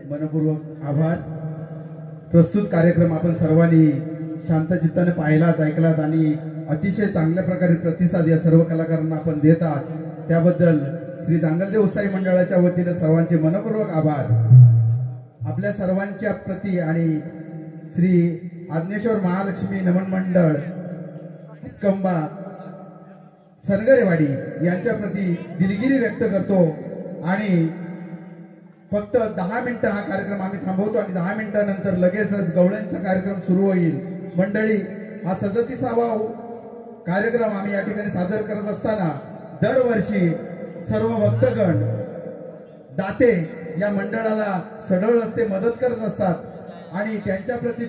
मनपूर्वक आभार। प्रस्तुत कार्यक्रम आपण सर्वांनी शांत चित्ताने पाहिलात, ऐकलात आणि अतिशय चांगल्या प्रकारे प्रतिसाद या सर्व कलाकारांना आपण देत आहात, त्याबद्दल श्री जांगलदेव उत्साही मंडळाच्या वतीने सर्वांचे मनपूर्वक आभार। आपल्या सर्वांच्या प्रती आणि श्री आज्ञेश्वर महालक्ष्मी नमन मंडळ कंबा सनगरेवाडी यांच्या प्रती दिलगिरी व्यक्त करतो आणि फक्त 10 मिनिटं हा कार्यक्रम आम्ही थांबवतो आणि 10 मिनिटांनंतर लगेचच गवळ्यांचा कार्यक्रम सुरू होईल। मंडळी, हा 37वा कार्यक्रम आम्ही या ठिकाणी सादर करत असताना दरवर्षी सर्व भक्तगण दाते या मंडळाला सढळ हस्ते मदत करत असतात आणि त्यांच्या प्रती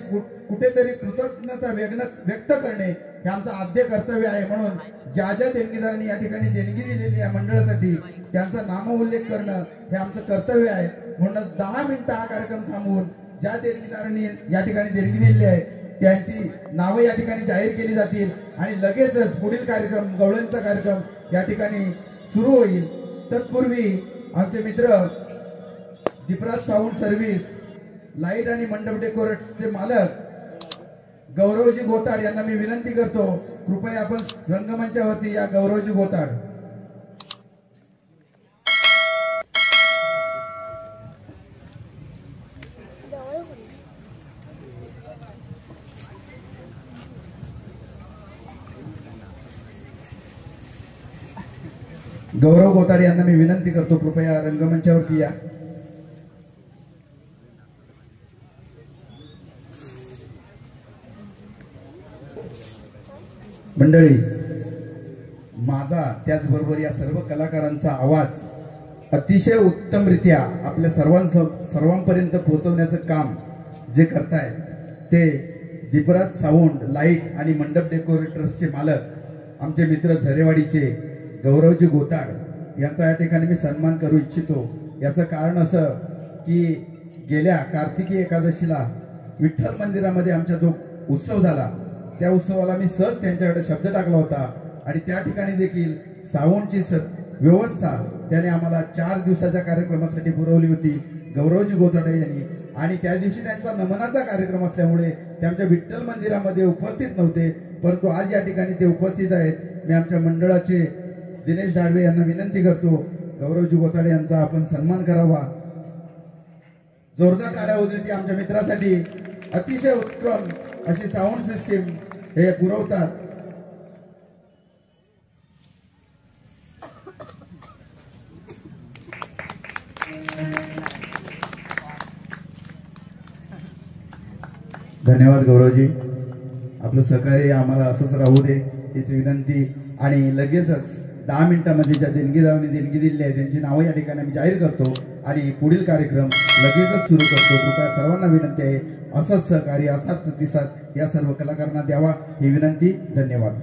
कुठेतरी कृतज्ञता व्यक्त करणे हे आमचं आद्य कर्तव्य आहे। म्हणून ज्या ज्या देणगीदारांनी या ठिकाणी देणगी दिलेली या मंडळासाठी त्यांचा नामोल्लेख करणं हे आमचं कर्तव्य आहे। म्हणूनच 10 मिनिटं हा कार्यक्रम थांबवून ज्या देणगीदारांनी या ठिकाणी देणगी दिलेली आहे त्यांची नावं या ठिकाणी जाहीर केली जातील आणि लगेचच पुढील कार्यक्रम गवळ्यांचा कार्यक्रम या ठिकाणी सुरू होईल। तत्पूर्वी आमचे मित्र दीपराज साऊंड सर्व्हिस लाईट आणि मंडप डेकोरेटचे मालक गौरवजी गोताड यांना मी विनंती करतो, कृपया आपण रंगमंचावरती या गौरवजी गोताड। गौरव गोताड यांना मी विनंती करतो, कृपया रंगमंचावरती या। मंडळी, माझा त्याचबरोबर या सर्व कलाकारांचा आवाज अतिशय उत्तमरित्या आपल्या सर्वांपर्यंत पोहोचवण्याचं काम जे करतायत ते दीपराज साऊंड लाईट आणि मंडप डेकोरेटर्सचे मालक आमचे मित्र झरेवाडीचे गौरवजी गोताड यांचा या ठिकाणी मी सन्मान करू इच्छितो। याचं कारण असं की गेल्या कार्तिकी एकादशीला विठ्ठल मंदिरामध्ये आमचा जो उत्सव झाला त्या उत्सवाला मी सहज त्यांच्याकडे शब्द टाकला होता आणि त्या ठिकाणी देखील साऊंडची व्यवस्था त्याने आम्हाला 4 दिवसाच्या कार्यक्रमासाठी पुरवली होती गौरवजी गोताडे यांनी। आणि त्या दिवशी त्यांचा नमनाचा कार्यक्रम असल्यामुळे ते आमच्या विठ्ठल मंदिरामध्ये उपस्थित नव्हते, परंतु आज या ठिकाणी ते उपस्थित आहेत। मी आमच्या मंडळाचे दिनेश दाडवे यांना विनंती करतो, गौरवजी गोताडे यांचा आपण सन्मान करावा। जोरदार टाळ्या होऊ देते आमच्या मित्रासाठी। अतिशय उत्तम अशी साऊंड सिस्टीम हे पुरवतात। धन्यवाद गौरवजी, आपलं सहकार्य आम्हाला असंच राहू दे हीच विनंती। आणि लगेचच 10 मिनिटांमध्ये ज्या देणगीदारांनी देणगी दिलेली आहे त्यांची नावं या ठिकाणी आम्ही जाहीर करतो आणि पुढील कार्यक्रम लगेचच सुरू करतो। कृपया सर्वांना विनंती आहे असंच सहकार्य असाच प्रतिसाद या सर्व कलाकारांना द्यावा ही विनंती। धन्यवाद।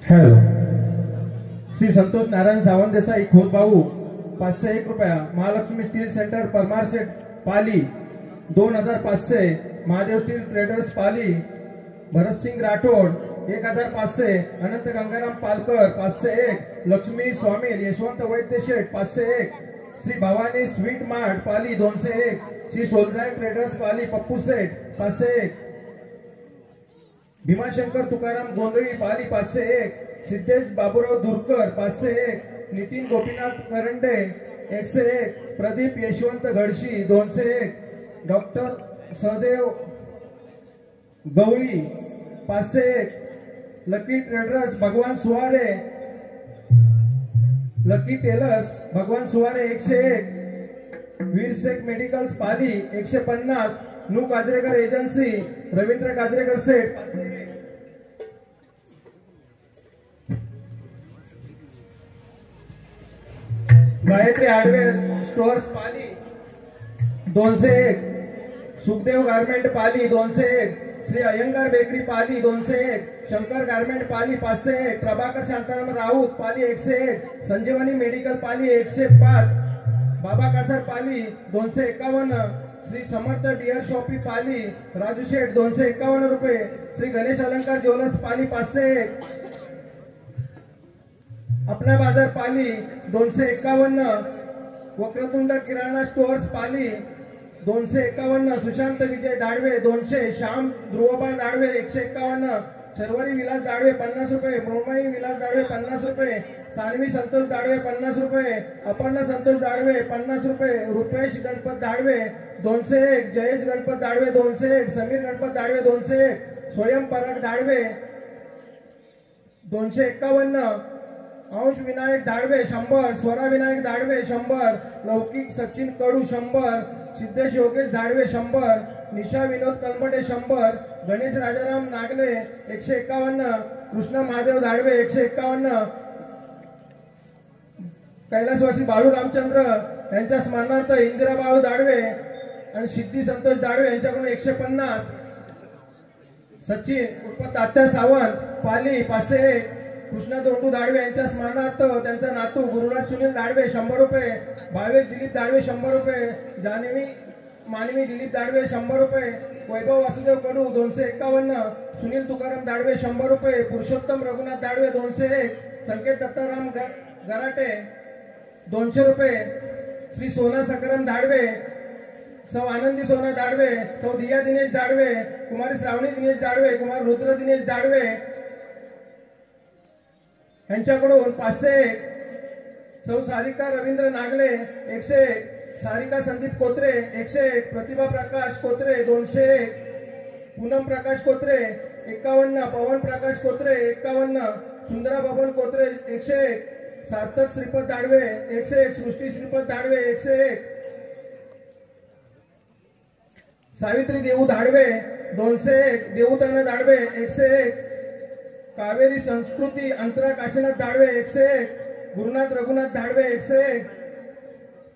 हॅलो, श्री संतोष नारायण सावंत देसाई खोतभाऊ 501 रुपया, महालक्ष्मी स्टील सेंटर परमार सेट Pali 2500, Mahadev steel traders Pali Bharat Singh Rathod 1500, Anant Gangaram Palkar 501, Lakshmi Swami Yashwant Vaidya Sheth 501, Shri Bhavani sweet mart Pali 201, Shri सोलजाय ट्रेडर्स पाली पप्पू सेठ 501, भीमाशंकर तुकाराम गोंधळी पाली 501, सिद्धेश बाबूराव दुरकर 501, नितीन गोपीनाथ करंडे 101, प्रदीप यशवंत घडशी 201, डॉक्टर सहदेव गवळी 501, lucky traders Bhagwan Suware, lucky tailors Bhagwan Suware 101, Veer Shaikh medicals Pali 150, नू Kajrekar agency Ravindra Kajrekar Sheth, Gayatri hardware stores Pali 201, Sukhdev garment Pali 201, Shri Iyengar bakery Pali 201, Shankar garment Pali 501, Prabhakar Shantaram Raut Pali 101, Sanjeevani medical Pali 105, Baba Kasar Pali 251, Shri Samarth beer shoppe Pali Raju Sheth 251 रुपये, श्री गणेश अलंकार ज्वेलर्स पाली 501, अपना बाजार पाली 251, वक्रतुंड किराणा स्टोअर्स पाली 251, सुशांत विजय दाडवे 200, श्याम ध्रुवबा दाडवे 151, शर्वरी विलास दाडवे 50 रुपये, मृण्मयी विलास दाडवे 50 रुपये, सानवी संतोष दाडवे 50 रुपये, अपर्णा संतोष दाडवे 50 रुपये, रुपेश गणपत दाडवे 201, जयेश गणपत दाडवे 201, समीर गणपत दाडवे 201, स्वयं पराग दाडवे 251, अंश विनायक दाडवे 100, स्वरा विनायक दाडवे 100, लौकिक सचिन कडू 100, सिद्धेश योगेश दाडवे 100, निशा विनोद कलमटे 100, गणेश राजाराम नागले 151, कृष्ण महादेव दाडवे 151, कैलासवासी बाळू रामचंद्र यांच्या स्मरणार्थ इंदिरा बाळू दाडवे आणि सिद्धी संतोष दाडवे यांच्याकडून 150, सचिन उर्फ तात्या सावंत पाली 501, कृष्णा दोंडू दाडवे यांच्या स्मरणार्थ त्यांचा नातू गुरुराज सुनील दाडवे 100 रुपये, भावेश दिलीप दाडवे 100 रुपये, जान्हवी मानवी दिलीप दाडवे 100 रुपये, वैभव वासुदेव कडू 251, सुनील तुकाराम दाडवे 100 रुपये, पुरुषोत्तम रघुनाथ दाडवे 201, संकेत दत्ताराम गराटे 200 रुपये, श्री सोना सकाराम दाडवे, सौ आनंदी सोना दाडवे, सौ दिया दिनेश दाडवे, कुमारी श्रावणी दिनेश दाडवे, कुमार रुद्र दिनेश दाडवे यांच्याकडून 501, सौ सारिका रवींद्र नागले 101, सारिका संदीप कोत्रे 101, प्रतिभा प्रकाश कोत्रे 201, पूनम प्रकाश कोत्रे 51, पवन प्रकाश कोत्रे 51, सुंदरा बबन कोत्रे 101, सार्थक श्रीपद दाडवे 101, सृष्टी श्रीपद दाडवे 101, सावित्री देऊ दाडवे 201, देऊताना दाडवे 101, कावेरी संस्कृती अंतरा काशीनाथ दाडवे 101, गुरुनाथ रघुनाथ दाडवे 101,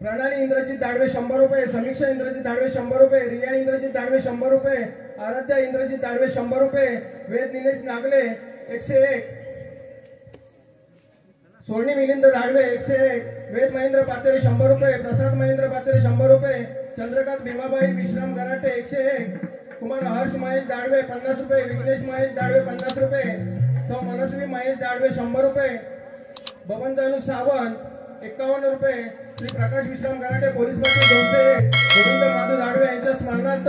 प्रणाली इंद्रजित दाडवे 100 रुपये, समीक्षा इंद्रजित दाडवे 100 रुपये, रिया इंद्रजित दाडवे 100 रुपये, आराध्या इंद्रजित दाडवे 100 रुपये, वेद निलेश नागले 101, सोनी मिलिंद दाडवे 101, वेद महेंद्र पातेरे 100 रुपये, प्रसाद महेंद्र पातेरे 100 रुपये, चंद्रकांत भीमाबाई विश्राम गराटे 101, कुमार हर्ष महेश दाडवे 50 रुपये, विघ्नेश महेश दाडवे 50 रुपये, सौ मनस्वी महेश दाडवे 100 रुपये, बबन जानू सावंत 51 रुपये, श्री प्रकाश विश्राम गराटे पोलीस पाटील 201, गोविंद माधू दाडवे यांच्या स्मरणार्थ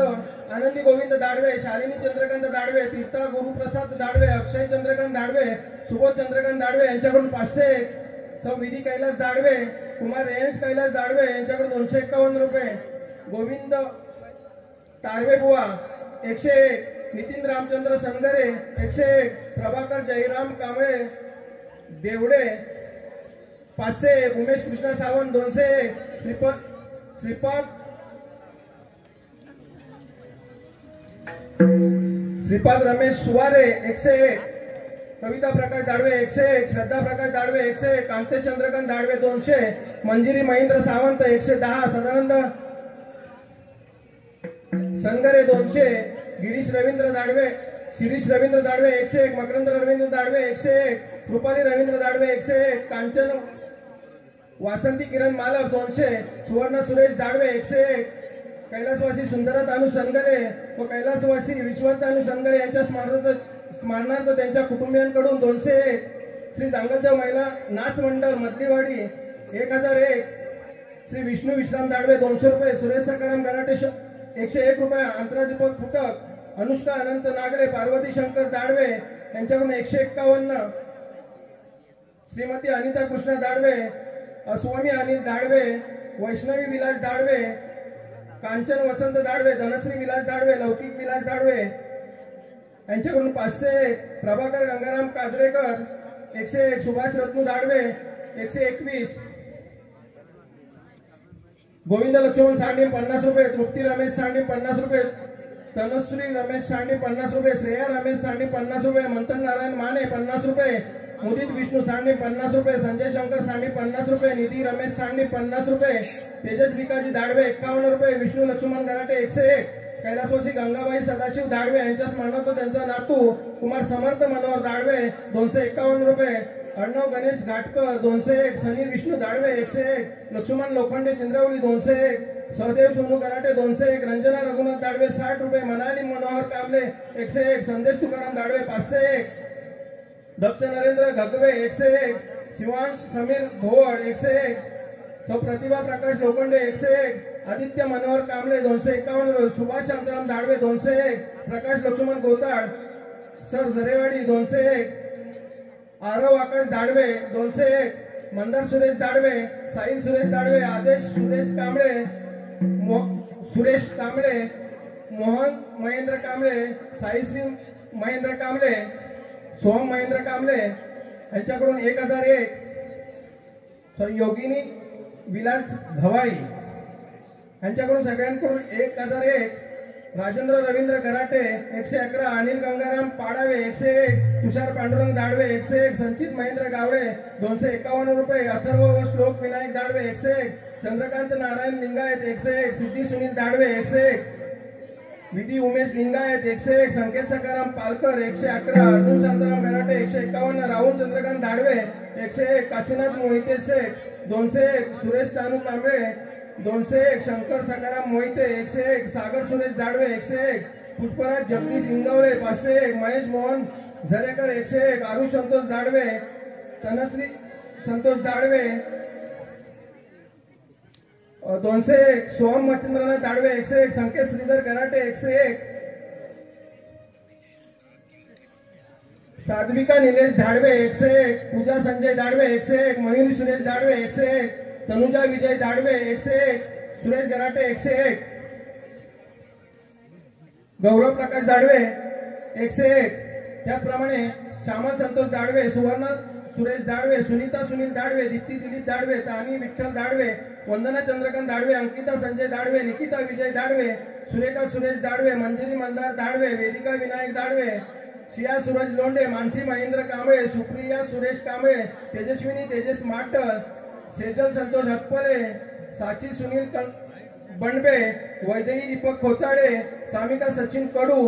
आनंदी गोविंद दाडवे, शालिनी चंद्रकांत दाडवे, तीर्था गुरुप्रसाद दाडवे, अक्षय चंद्रकांत दाडवे, सुबोध चंद्रकांत दाडवे यांच्याकडून 501, सौ विधी कैलास दाडवे, कुमार रेयन्स कैलास दाडवे यांच्याकडून 251 रुपये, गोविंद तारवे बुवा 101, नितीन रामचंद्र सनगरे 101, प्रभाकर जयराम कांबळे देवडे 501, उमेश कृष्ण सावंत 201, श्रीपाद रमेश सुवारे 101, कविता प्रकाश दाडवे 101, श्रद्धा प्रकाश दाडवे 101, कांते चंद्रकांत दाडवे 200, मंजिरी महेंद्र सावंत 110, सदानंद सनगरे 200, गिरीश रवींद्र दाडवे, शिरीष रवींद्र दाडवे 101, मकरंद रवींद्र दाडवे 101, कृपाली रवींद्र दाडवे 101, कांचन वासंती किरण मालक 200, सुवर्ण सुरेश दाडवे 101, कैलासवासी सुंदर तानू सनगरे व कैलासवासी विश्वास तानू सनगरे यांच्या स्मरणार्थ त्यांच्या कुटुंबियांकडून 201, श्री जांगलदेव महिला नाच मंडळ मधलीवाडी 1001, श्री विष्णू विश्राम दाडवे 200 रुपये, सुरेश सकाराम गराटे 101 रुपये, अंतरा दीपक फुटक, अनुष्का अनंत नागरे, पार्वती शंकर दाडवे यांच्याकडून 151, श्रीमती अनिता कृष्ण दाडवे, अस्वामी अनिल दाडवे, वैष्णवी विलास दाडवे, कांचन वसंत दाडवे, धनश्री विलास दाडवे, लौकिक विलास दाडवे यांच्याकडून 501 प्रभाकर गंगाराम काजरेकर 101, सुभाष रत्नू दाडवे 121, गोविंद लक्ष्मण सांडे 50 रुपये, तृप्ती रमेश सांडे 50 रुपये, तनुश्री रमेश सांडे 50 रुपये, श्रेया रमेश सांडे 50 रुपये, मंथन नारायण माने 50 रुपये, मुदित विष्णू सांडे 50 रुपये, संजय शंकर सांडे 50 रुपये, निधी रमेश सांडे 50 रुपये, तेजस विकाजी दाडवे 51 रुपये, विष्णू लक्ष्मण गराटे 101, कैलासवासी गंगाबाई सदाशिव दाडवे यांच्या स्मरणार्थ त्यांचा नातू कुमार समर्थ मनोहर दाडवे 251 रुपये, अर्णव गणेश घाटकर 201, सनी विष्णू दाडवे 101, लक्ष्मण लोखंडे चिंद्रवली 201, सहदेव सोनू कराटे 201, रंजना रघुनाथ दाडवे 60 रुपये, मनाली मनोहर कांबळे 101, संदेश तुकाराम दाडवे 501, दक्ष नरेंद्र घगवे 101, शिवांश समीर भोवड 101, सौ प्रतिभा प्रकाश लोखंडे 101, आदित्य मनोहर कांबळे 251, सुभाष शांताराम दाडवे 201, प्रकाश लक्ष्मण गोताड सर झरेवाडी 201, आरव आकाश दाडवे 201, मंदार सुरेश दाडवे, साहिल सुरेश दाडवे, आदेश सुरेश कांबळे, सुरेश कांबळे, मोहन महेंद्र कांबळे, साईश्री महेंद्र कांबळे, सोहम महेंद्र कांबळे यांच्याकडून 1001, योगिनी विलास भवाई यांच्याकडून सगळ्यांकडून 1001, राजेंद्र रवींद्र गराटे 111, अनिल गंगाराम पाडावे 101, तुषार पांडुरंग दाडवे 101, संचित महेंद्र गावडे 251 रुपये, अथर्व व श्लोक विनायक दाडवे 101, चंद्रकांत नारायण लिंगायत 101, सिद्धी सुनील दाडवे 101, विधी उमेश लिंगायत 101, संकेत सकाराम पालकर 111, अर्जुन शांताराम गराटे 151, राहुल चंद्रकांत दाडवे 101, काशीनाथ मोहिते शेख 201, सुरेश तानू कांबळे 201, शंकर सकाराम मोहिते 101, सागर सुरेश दाडवे 101, पुष्पराज जगदीश इंगवले 501, महेश मोहन झरेकर 101, आरुष संतोष दाडवे, तनश्री संतोष दाडवे 201, सोहम मच्छिंद्रनाथ दाडवे 101, संकेत श्रीधर गराटे 101, साध्विका निलेश दाडवे 101, पूजा संजय दाडवे 101, मयूर सुरेश दाडवे 101, तनुजा विजय दाडवे 101, सुरेश गराटे 101, गौरव प्रकाश दाडवे 101, त्याचप्रमाणे श्यामल संतोष दाडवे, सुवर्ण सुरेश दाडवे, सुनीता सुनील दाडवे, दीप्ती दिलीप दाडवे, तानी विठ्ठल दाडवे, वंदना चंद्रकांत दाडवे, अंकिता संजय दाडवे, निकिता विजय दाडवे, सुरेखा सुरेश दाडवे, मंजिरी मंदार दाडवे, वेदिका विनायक दाडवे, शिया सूरज लोंढे, मानसी महेंद्र कांबळे, सुप्रिया सुरेश कांबळे, तेजस्विनी तेजस माटल, सेजल संतोष हतपले, साची सुनील बंडबे, वैदेही दीपक खोचाडे, सामिका सचिन कडू,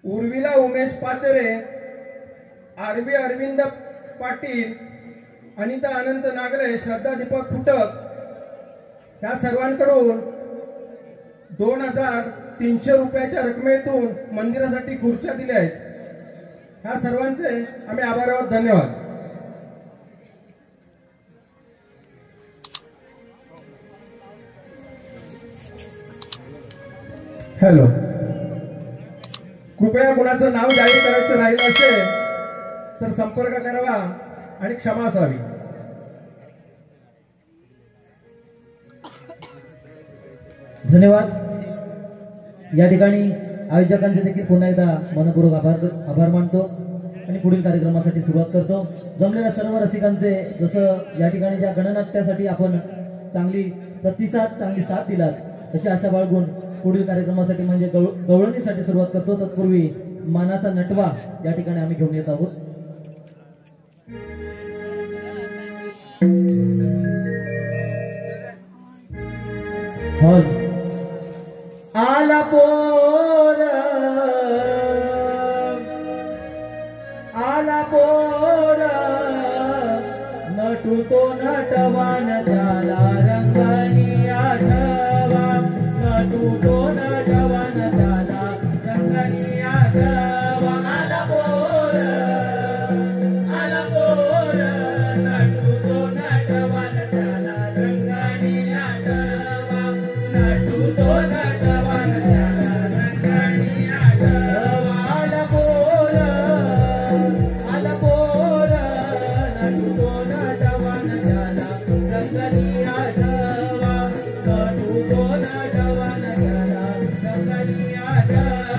उर्विला उमेश पातेरे, आरबी अरविंद पाटील, अनिता अनंत नागरे, श्रद्धा दीपक फुटक या सर्वांकडून 2300 रुपयाच्या रकमेतून मंदिरासाठी खुर्च्या दिल्या आहेत. ह्या सर्वांचे आम्ही आभार आहोत. धन्यवाद. हॅलो, कृपया कुणाचं नाव जाहीर करायचं राहिलं असेल तर संपर्क करावा आणि क्षमा असावी. धन्यवाद. या ठिकाणी आयोजकांचे देखील पुन्हा एकदा मनपूर्वक आभार मानतो आणि पुढील कार्यक्रमासाठी सुरुवात करतो. जमलेल्या सर्व रसिकांचे, जसं या ठिकाणी ज्या गणनाट्यासाठी आपण चांगली प्रतिसाद, चांगली साथ दिलात, तशी आशा बाळगून पुढील कार्यक्रमासाठी म्हणजे गवळणीसाठी सुरुवात करतो. तत्पूर्वी मानाचा नटवा या ठिकाणी आम्ही घेऊन येत आहोत. हॉल आला पोर, आला पोर, नटू तो नटवान झाला रंगानी आठवा, नटू तो नटवान झाला रंगानी आठवा. आला पोर, आला पोर, नटू तो नटवान झाला रंगानी आठवा, नटू तो नटवान झाला रंगानी आठवा. आला पोर, आला पोर, नटू तो नटवान झाला रंगानी आठवा, नटू तो नटवान झाला रंगानी आठवा.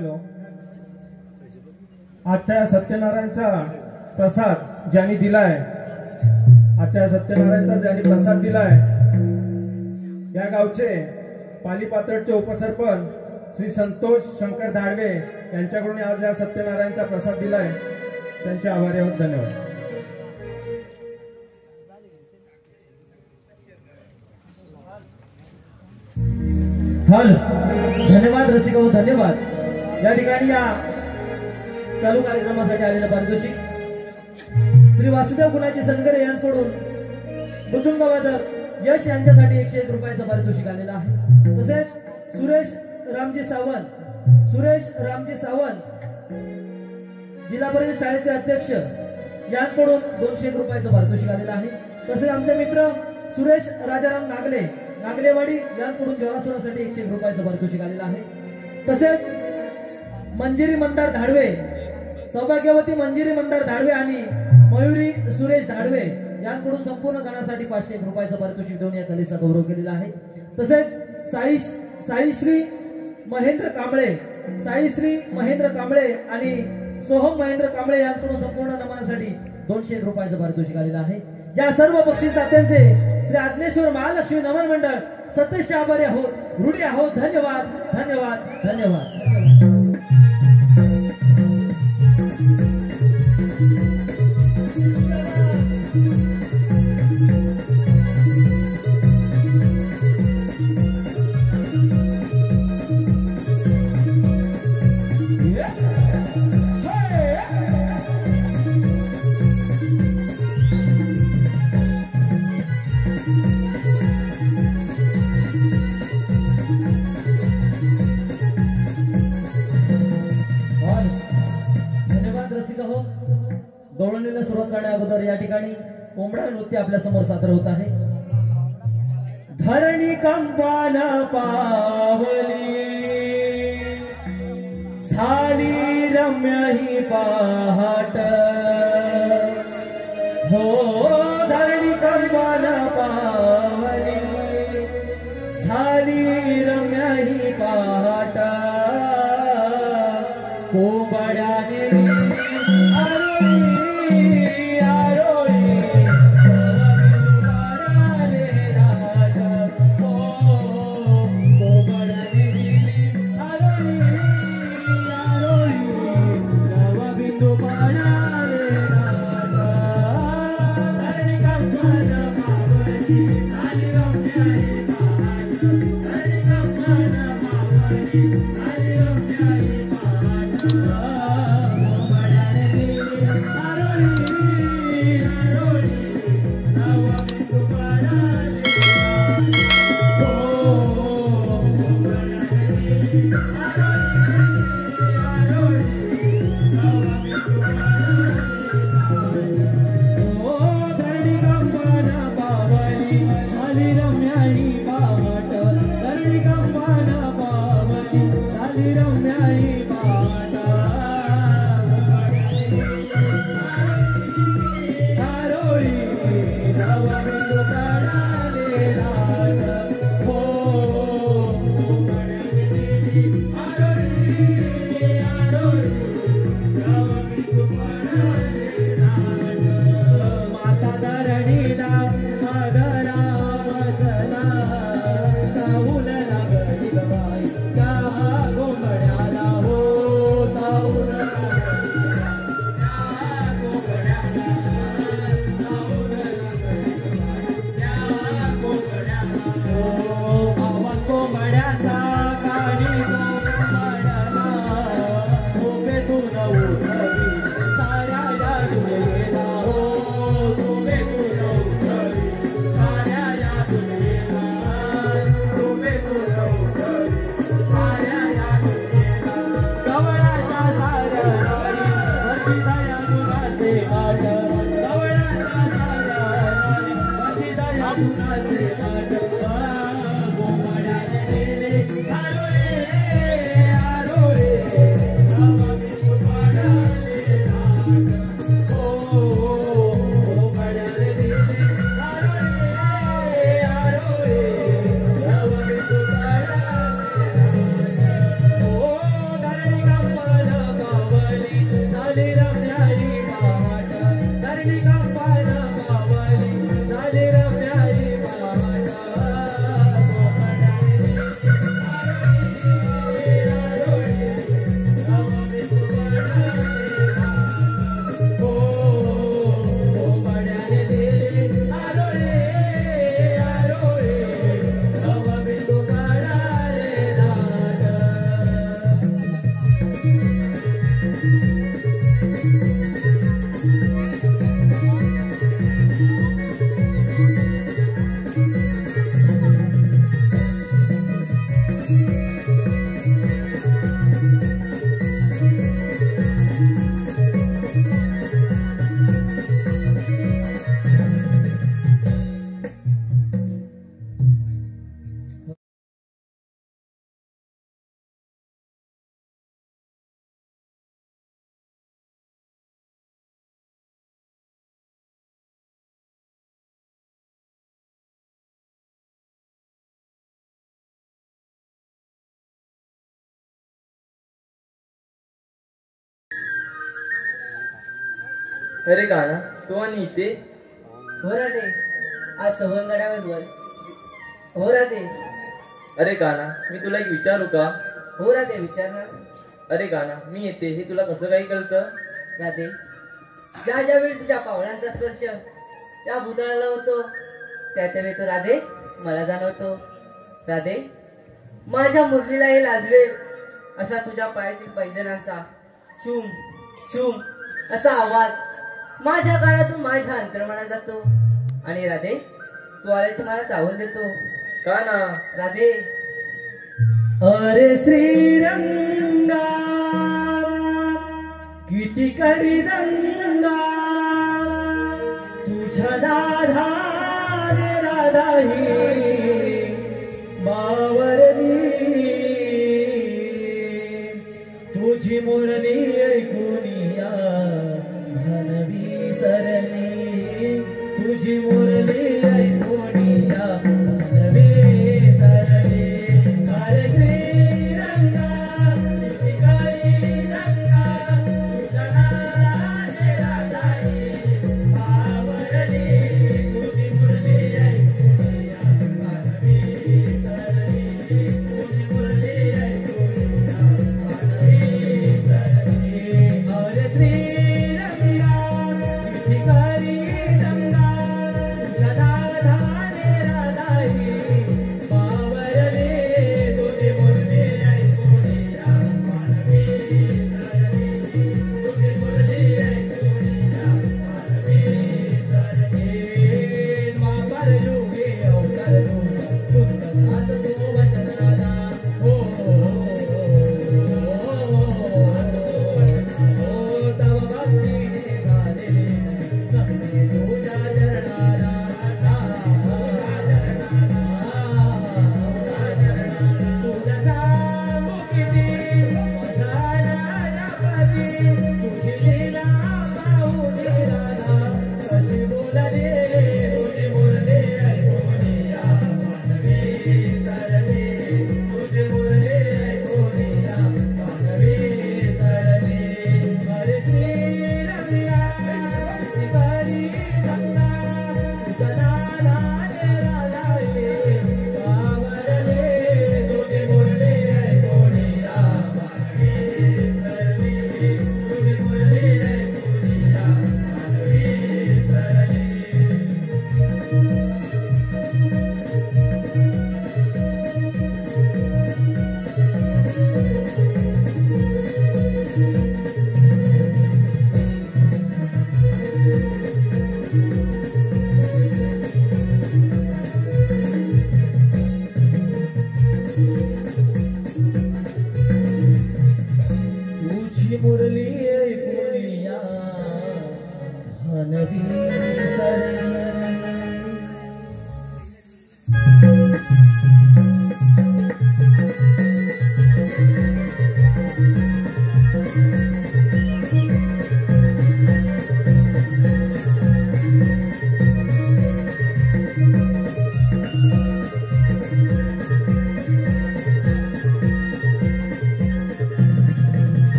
हॅलो. आजच्या सत्यनारायणचा प्रसाद ज्यांनी दिलाय, आजच्या सत्यनारायणचा ज्यांनी प्रसाद दिलाय, या गावचे पाली पातळचे उपसरपंच श्री संतोष शंकर धाडवे यांच्याकडून आज या सत्यनारायणचा प्रसाद दिलाय. त्यांचे आभारी आहोत. धन्यवाद. हॅलो. धन्यवाद रसिका हो, धन्यवाद. या ठिकाणी या चालू कार्यक्रमासाठी आलेलं पारितोषिक श्री वासुदेव गुणाजी संगरे यांच्याकडून मृदुंग वादक यश यांच्यासाठी 101 रुपयाचं पारितोषिक आलेलं आहे. तसेच सुरेश रामजी सावंत जिल्हा परिषद शाळेचे अध्यक्ष यांच्याकडून 201 रुपयाचं पारितोषिक आलेलं आहे. तसेच आमचे मित्र सुरेश राजाराम नागलेवाडी यांच्याकडून ज्वालासुरासाठी 101 रुपयाचं पारितोषिक आलेलं आहे. तसेच मंजिरी मंदार धाडवे, सौभाग्यवती मंजिरी मंदार धाडवे आणि मयुरी सुरेश धाडवे यांच्याकडून संपूर्ण गणासाठी 501 रुपयाचं पारितोषिक देऊन या कलेचा गौरव केलेला आहे. तसेच साईश्री महेंद्र कांबळे आणि सोहम महेंद्र कांबळे यांच्याकडून संपूर्ण नमनासाठी 201 रुपयाचं पारितोषिक आलेलं आहे. या सर्व बक्षीस दात्यांचे श्री आज्ञेश्वर महालक्ष्मी नमन मंडळ सतेश आभारी आहोत, ऋणी आहोत. धन्यवाद, धन्यवाद, धन्यवाद. गवळणीला सुरुवात करण्या अगोदर या ठिकाणी कोंबडा नृत्य आपल्या समोर सादर होत आहे. धरणी कंपान पावली झाली रम्य ही पहाट हो, धरणी कंपान पावली झाली रम्य ही पहाट कोंबड्याने अरे गाणा तू आणि इथे हो राधे, आज सवंगड्यावर हो राधे. अरे गाणा मी तुला एक विचारू का? हो राधे, विचार ना. अरे गाणा मी येते हे तुला कसं काही कळतं? राधे, ज्या ज्यावेळी तुझ्या पावलांचा स्पर्श त्या भूतळाला होतो त्यावेळी तो राधे मला जाणवतो. राधे, माझ्या मुरलीला हे लाजवे असा तुझ्या पायातील पैंजणांचा शूम शूम असा आवाज माझ्या कानातून माझ्या अंतर्मनात जातो. आणि राधे, तू आल्याची मला चावल देतो. का ना राधे, अरे श्रीरंगा किती करी दंगा तुझ्या राधाने राधाही बावरली तुझी मुरली ऐकून या भानवी सरली तुझी मुरली ऐकून या भानवी सरली. अरे श्रीरंगा किती करी दंगा तुझ्या नादाने राधाई बावरली तुझी मुरली ऐकून या भानवी सरली तुझी मुरली ऐकून या भानवी सरली. अरे श्रीरंगा किती करी दंगा तुझ्या नादाने राधाई बावरली तुझी मुरली ऐकून या भानवी सरली तुझी मुरली ऐकून या भानवी सरली. द्वापर युगे अवतार सुंदर तो वचनाला हो तव भक्तीने झालेले नमते तुझ्या चरणाला तुझ्या सांगू किती माझा राजापती तुझी लीला पाहून राधा कशी बोलले तुझी बोलले ऐकून या भानवी सरली तुझी बोलले ऐकून या भानवी सरली. अरे श्रीरंगा किती करी दंगा तुझ्या नादाने राधाई बावरली तुझी मुरली ऐकून या भानवी सरली तुझी मुरली ऐकून या भानवी सरली. तुझी मुरली ऐकून या भानवी सरली.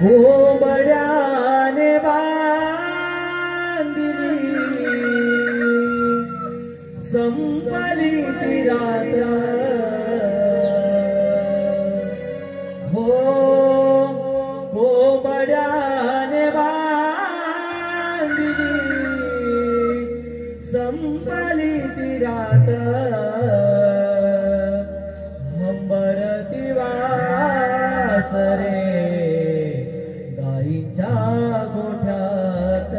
हो बड्याने बांधली संपली ती रात्र हो बड्याने बांधली संपली ती रात्र हंबरती वासरे गाईच्या गोठ्यात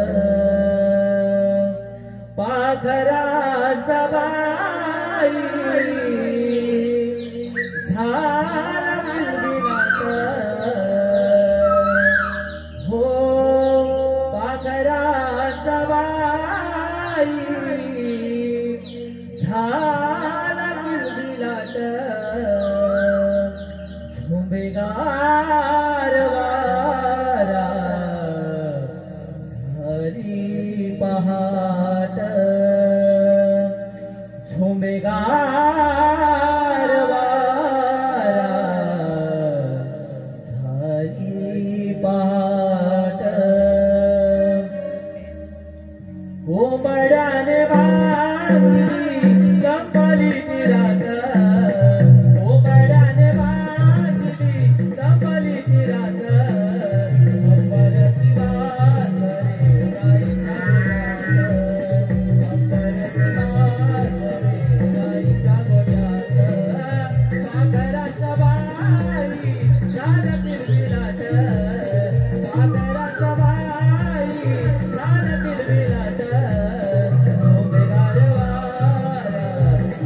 पाखराचा बाई झाला मुलगीनात हो पाखराचा बाई झाला मुलगीनात झुंबेगार वारा झाली पाट कोंबड्याने बांधली संपली तिरात कोंबड्याने बांधली संपली तिरात अंबरती वासरे गाईच्या गोठ्यात पाखराच्या बाई झालं किलबिलाट पाखराच्या बाई झालं किलबिलाट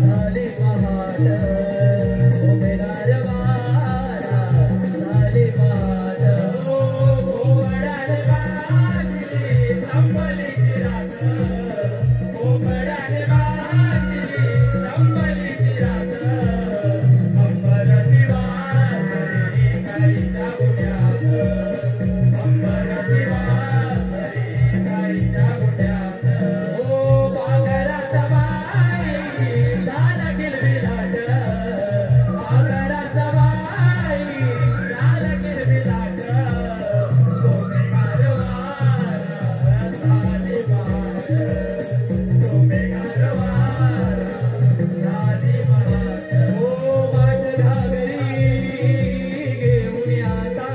झाली पहाट झाली पहाट कोंबड्याने बांधली संपली तिरात कोंबड्याने बांधली संपली तिरात अंबरती वासरे गाईच्या गोठ्यात अंबरती वासरे गाईच्या गोठ्यात पाखराच्या बाई झालं किलबिलाट पाखराच्या बाई झालं किलबिलाट कोंबेगार वारा झाली पहाट कोंबेगार वारा झाली पहाट वाट घागरी घेऊन आता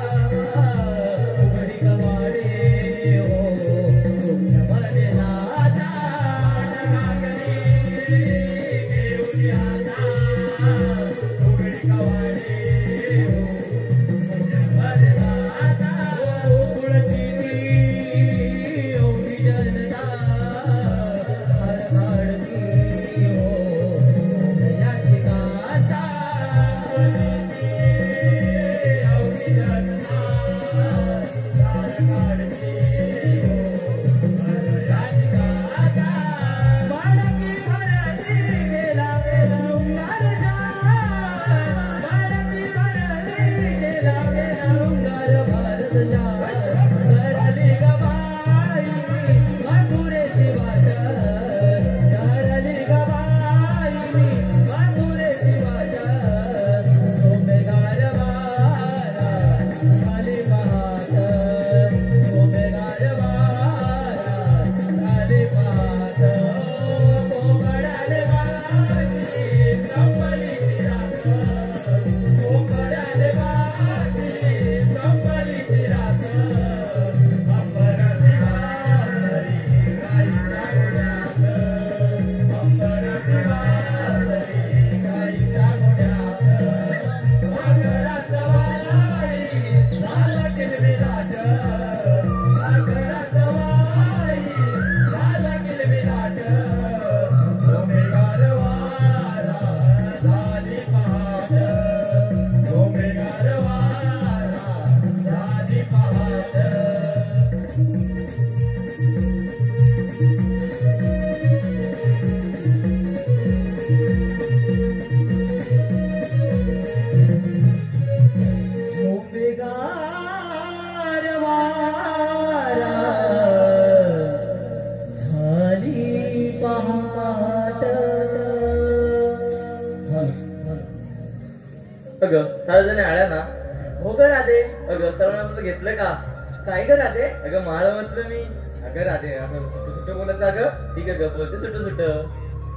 उघडी कवाडे तुमच्यामध्ये नाता घागरी घेऊन आता उघडी कवाडे तुमच्यामध्ये नाता कुळची ती एवढी जनता हरघाडती याची गाथा एवढी जनता हरघाडती याची गाथा बाळकी भरती गेला शृंगारचा बाळकी भरती गेला शृंगार भारतचा धरली ग बाई मथुरेची वाट धरली ग बाई मथुरेची वाट सोमेगार वारा झाली पहाट सोमेगार वारा झाली पहाट कोंबड्याने बांधली संपली तिरात कोंबड्याने बांधली संपली तिरात अंबरती वासरे गाईच्या गोठ्यात अंबरती वासरे गाईच्या गोठ्यात पाखराच्या बाई झालं किलबिलाट पाखराच्या बाई झालं किलबिलाट कोंबेगार वारा झाली पहाट कोंबेगार वारा झाली पहाट सोमेगार वारा झाली पहाट अगं सार्वजने आल्या ना? हो ग राधे. अगं सर्वांना घेतलं का? काय ग राधे? अगं माळ म्हटलं मी. अगं राधे आपण सुट बोलत अगं. ठीक आहे ग बोलते सुट सुट.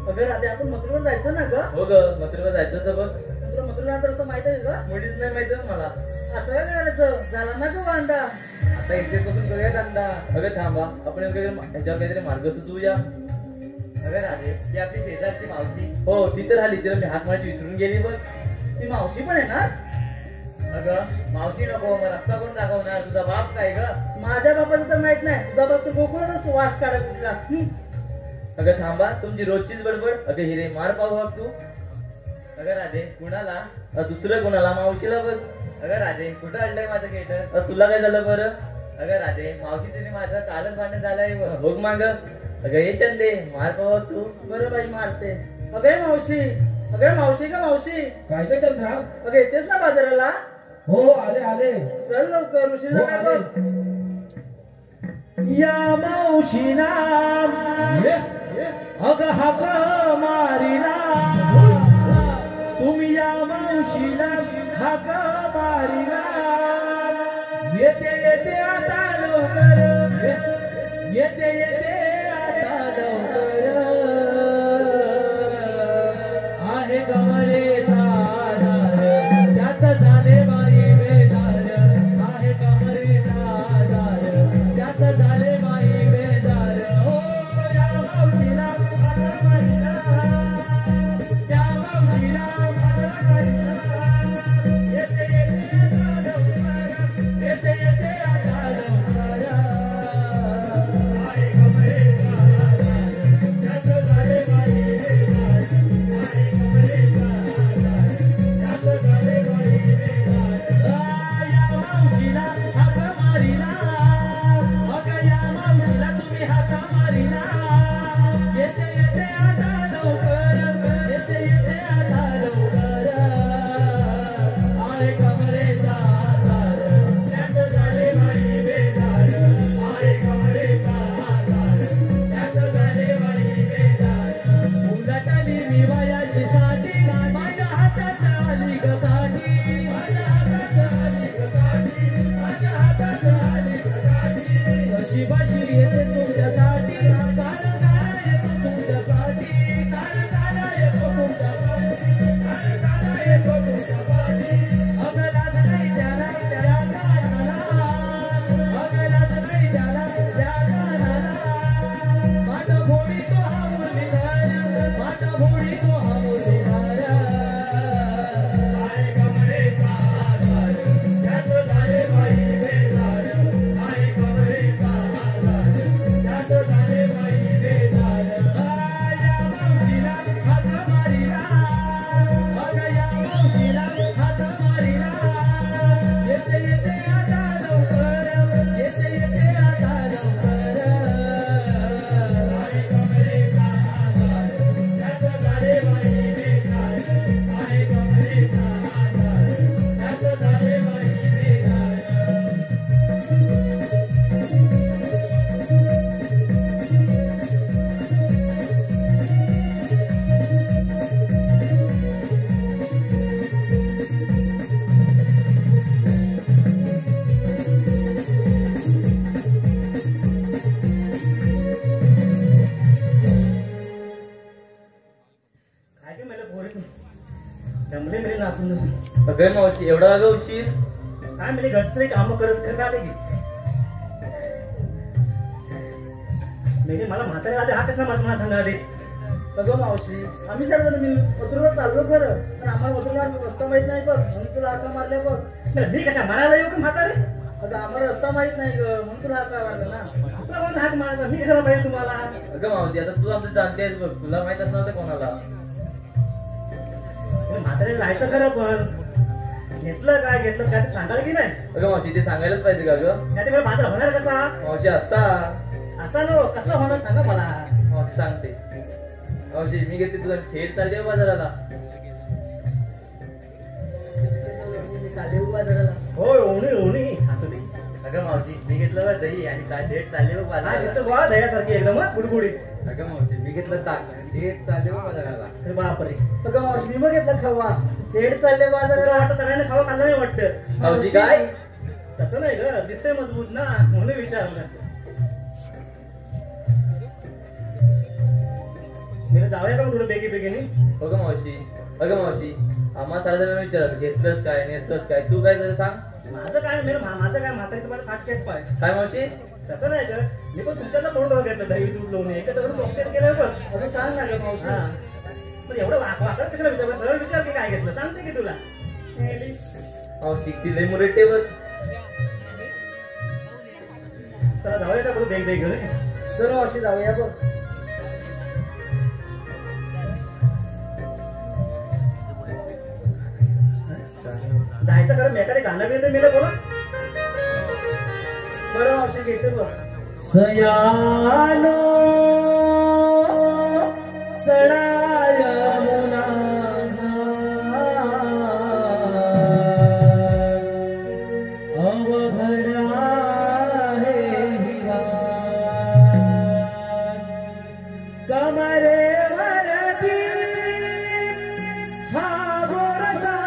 अगं राधे आपण मथुरेवर जायचं ना ग? हो ग मथुरेवर जायचं तर बघ. तुला मथुरा तर माहित आहे का? मुळीच नाही माहिती मला. असं काय करायचं? झाला ना तू वांदा. आता इथे बसून करूया धंदा. अगं थांबा आपण ह्याच्यावर काहीतरी मार्ग सुचवूया. अगं राधे ती आपली शेजारची मावशी. हो ती तर आली तिला मी हात मारायची विसरून गेली बघ. ती मावशी पण आहे ना? अगं मावशी नको मग रस्ता कोण दाखवणार? तुझा बाप काय ग? माझ्या बापाचं तर माहित नाही. तुझा बाप तर गोकुळातच वास काढत तुझा. अगं थांबा तुमची रोजचीच बडबड. अगं हिरे मार पाहू बघ तू. अगं राधे कुणाला? दुसरं कोणाला? मावशीला बघ. अगं राधे कुठं आणलंय माझं केटर? तुला काय झालं बरं? अगं राधे मावशीचे माझं कालच भांडण झालंय बघ माग. अगं हे चंदे मार पाहू तू. बरं बाई मारते. अगे मावशी. अगे मावशी का मावशी? काय काय चंद्रा? अगे येतेस ना बाजाराला? हो आले आले. चल लवकर उशीर झाला बघ. या मावशीना अग हाक मारिना हाक मारिला येते येते आता लवकर येते येते आता लवकर आहे कमरेचा आधार त्यात झाले बाई बेजार आहे कमरेचा आधार त्यात झाले बाई बेजार हो या मावशीला पातळ मारिला त्या मावशीला पातळ मारिला येते येते आता लवकर येते येते आता लवकर आहे कमरेचा आधार त्यात झाले बाई बेजार आहे कमरेचा आधार त्यात झाले बाई बेजार या मावशीला हाक मारिला अगं या मावशीला तुम्ही हाक मारिला येते येते आता लवकर येते येते आता लवकर आहे कमरेचा आधार त्यात झाले बाई बेजार आहे कमरेचा आधार त्यात झाले बाई बेजार उलटली मी वयाची साठी माझ्या हातात आली ग काठी माझ्या हातात आली ग काठी माझ्या हातात आली ग काठी कशी बाशी येते तुमच्यासाठी काळ काळ येतो तुमच्यासाठी काळ काळ येतो तुमच्यासाठी काळ काळ येतो तुमच्यासाठी अगं लाज नाही त्याला त्या कानाला अगं लाज नाही त्याला त्या कानाला माझा भोळी तो हा मुरलीधर माझा भोळी तो हा मुरलीधर आहे कमरेचा आधार त्यात झाले बाई बेजार आहे कमरेचा आधार त्यात झाले बाई बेजार या मावशीला हात मारिला अगं या मावशीला हात मारिला येते येते आता लवकर येते येते आता लवकर आहे कमरेचा आधार त्यात झाले बाई बेजार आहे कमरेचा आधार त्यात झाले बाई बेजार काय की मला पोरे दमले मेले नाचून नाचून. अगं मावशी एवढा अगं उशीर काय म्हणजे घरचे काम करत आले की म्हणजे मला म्हातारे आले हा कसा मला सांगा आले अगं मावशी आम्ही सर्वजण मिळून मथुरेवर चाललो खरं पण आम्हाला मथुरेला रस्ता माहित नाही बघ म्हणून तुला हाका मारल्या बघ मी कशा मरायला येऊ का म्हातारे अगं आम्हाला रस्ता माहित नाही ग म्हणून तुला हाका मारला ना असं म्हणून हाक मारायचा मी कशाला पाहिजे तुम्हाला अगं मावशी आता तू आमचं जाणते आहेस बघ तुला माहित असणार तर कोणाला म्हातारे जायचं खरं पण घेतलं काय ते सांगाल की नाही अगं मावशी ते सांगायलाच पाहिजे का गं त्याच्यामुळे बाजार होणार कसा मावशी असा असा नो कसा होणार सांगा मला मावशी सांगते मावशी मी घेते तुझा थेट चालते हो बाजाराला चालले हो बाजाराला होय ओणी असू दे अगं मावशी मी घेतलं बा दही आणि काय थेट चालले हो हा बाजाराला नुसतं गोळा दह्यासारखी एकदम बुडबुडी अगं मावशी मी घेतलं ताक थेट चालले हो बाजाराला अरे बापरे अगं मावशी मी मग घेतला खवा थेट चालले तुला बाजाराला वाटतं सगळ्यांना खावा खाल्ला नाही वाटतं मावशी काय तसं नाही ग दिसतंय मजबूत ना म्हणून विचारलं मी जाऊया का मग थोडं बेगीने अगं मावशी आम्हा सारा विचारत घेतलंस काय नेसलंस काय तू काय जरा सांग माझं काय म्हातारीचं मला फाटकेच पाय काय मावशी तसं नाही ग मी पण तुमच्याला तोंड घेतलं दही दूध लावून एकत्र चॉकलेट केलं पण असं सांग ना ग मावशी हा पण एवढं वाकड कशाला विचारलं सरळ विचार की काय घेतलं सांगते की तुला मावशी ती लई मुरटे बघ चला जाऊया का बघू देख घेऊन जर मावशी जाऊया बघ जायचं खरं मेकाने गाणं बिणं मिळलं बोला बरं मावशी घेते बघ सयानो चढाय मुना अवघडा हे हिरा कमरे वरती हा गोरसाचा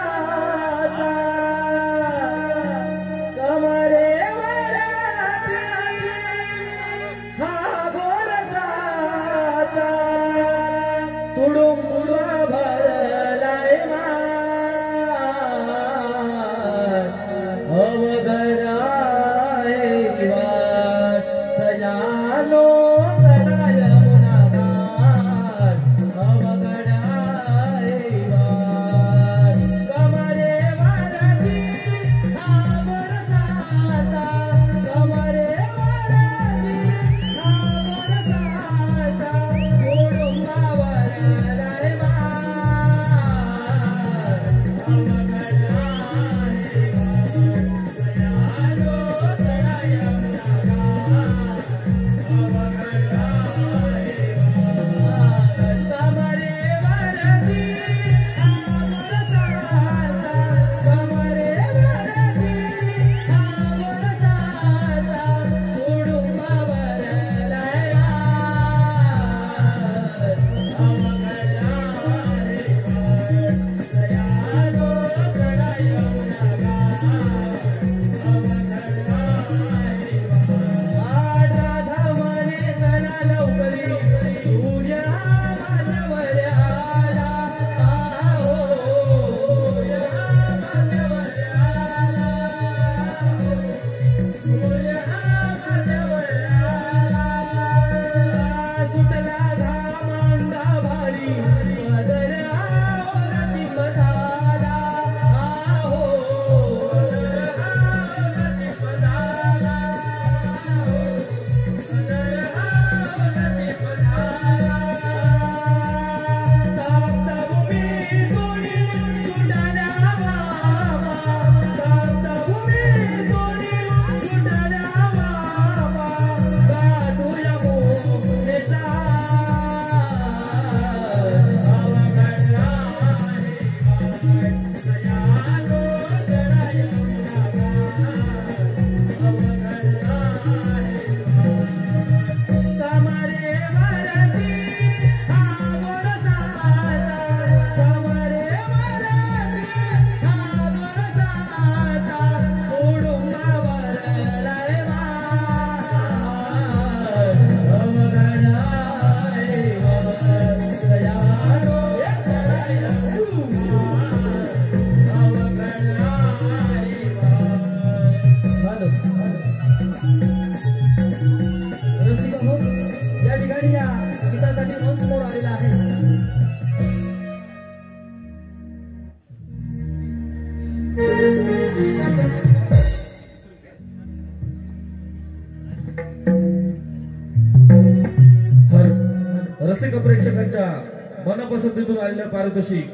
ग्रामपंचायतीतून आलेलं पारितोषिक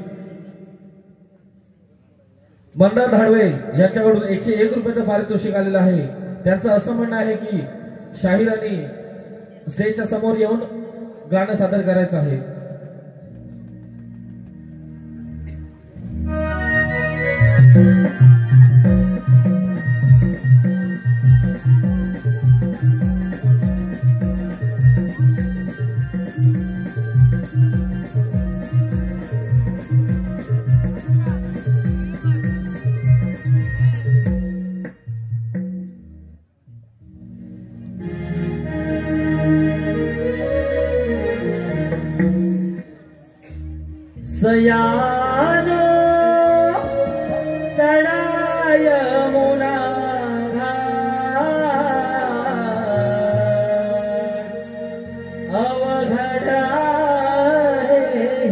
मंदार धाडवे यांच्याकडून 101 रुपयाचं पारितोषिक आलेलं आहे. त्यांचं असं म्हणणं आहे की शाहिरांनी स्टेजच्या समोर येऊन गाणं सादर करायचं आहे. सयानो चढाय मुना अवघडा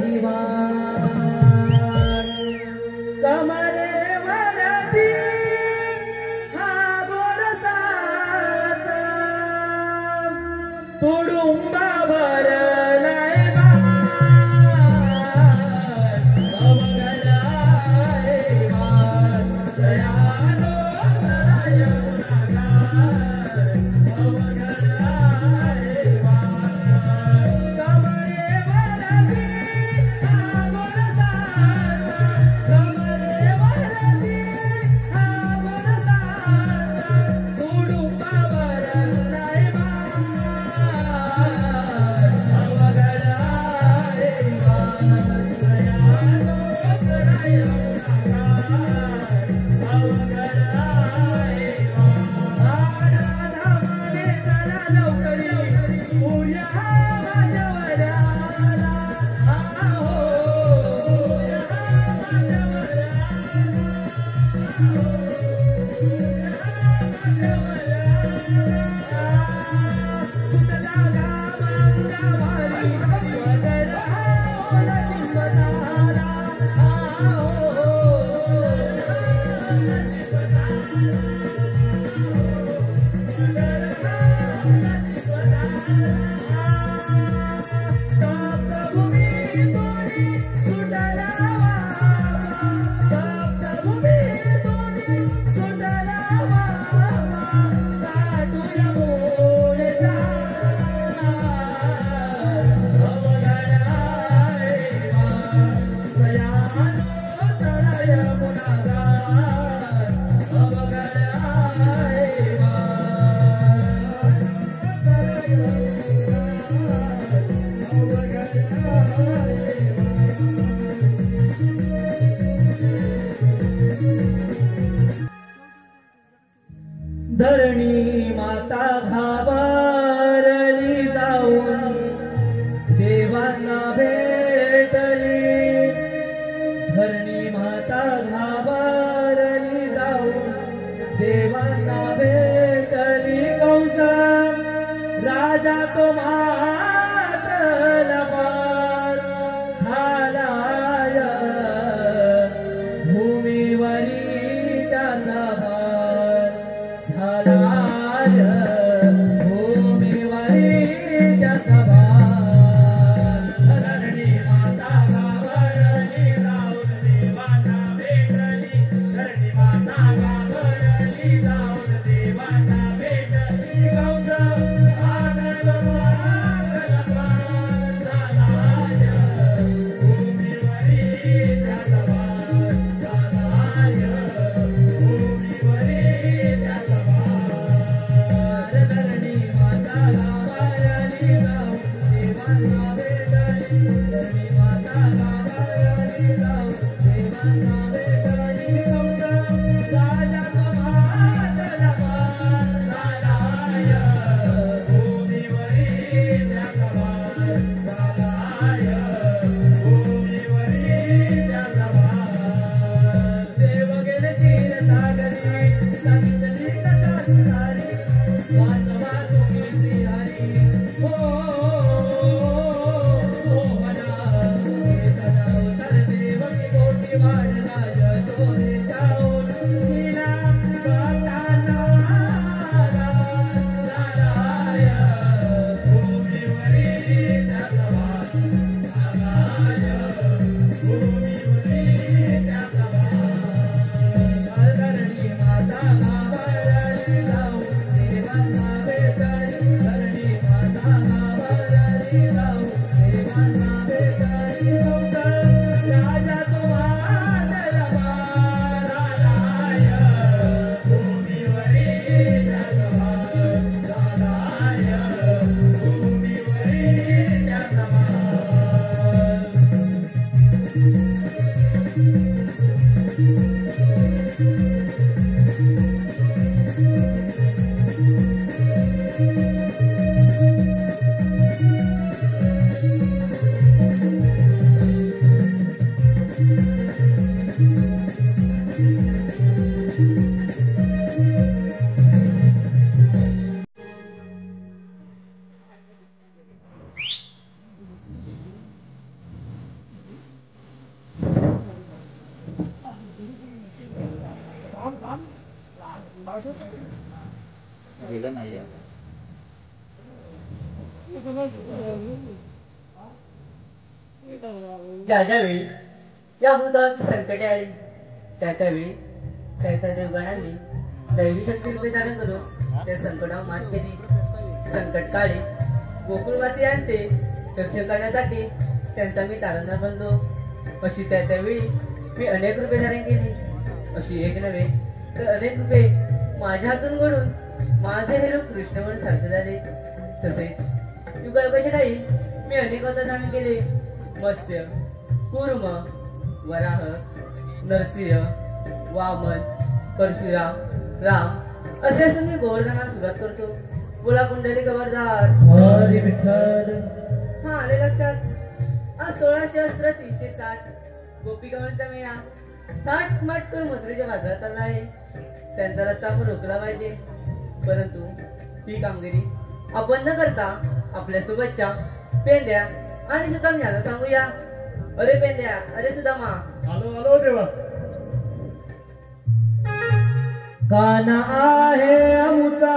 हिवा कमरे वरती हा गोरसाचा तुडुंबा भरलाय धरणी माता घाबरली जाऊन देवांना भेटली. धरणी माता घाबरली जाऊन देवांना भेटली. कंसा राजा तो मातला पार झालाय भूमीवरी त्याचा भार झालाय भूमीवरी त्याचा भार. धरणी माता घाबरली जाऊन देवांना भेटली. धरणी माता घाबरली जाऊन देवांना भेटली. कंसा Yeah. गेलं नाही ज्या ज्यावेळी या भूताची संकटे आली त्या त्यावेळी त्या देवगणांनी दैवी शक्ती रूपे धारण करून त्या संकटावर मात केली. संकट काळी गोकुळवासियांचे रक्षण करण्यासाठी त्यांचा मी तारणहार बनलो. अशी त्या त्यावेळी मी अनेक रूपे धारण केली. अशी एक नव्हे तर अनेक रूपे माझ्या हातून घडून माझे हे रूप कृष्ण म्हणून सारखे झाले. तसेच युगायुगाच्या काही मी अनेक अवतार धारण केले. मत्स्य, कूर्म, वराह, नरसिंह, वामन, परशुराम, राम असे असून मी गोवर्धनाला सुरुवात करतो. बोला कुंडली गवर्धार. हरी विठ्ठल. हा आले लक्षात. आज 16 गोपिकांचा मेळा थाट माट करून मथुरेच्या बाजारात आला आहे. त्यांचा रस्ता आपण रोखला पाहिजे. परंतु ती कामगिरी आपण न करता आपल्या सोबतच्या पेंद्या आणि सुद्धा याला सांगूया. अरे पेंद्या, अरे सुदामा. आलो देवा. काना आहे आमुचा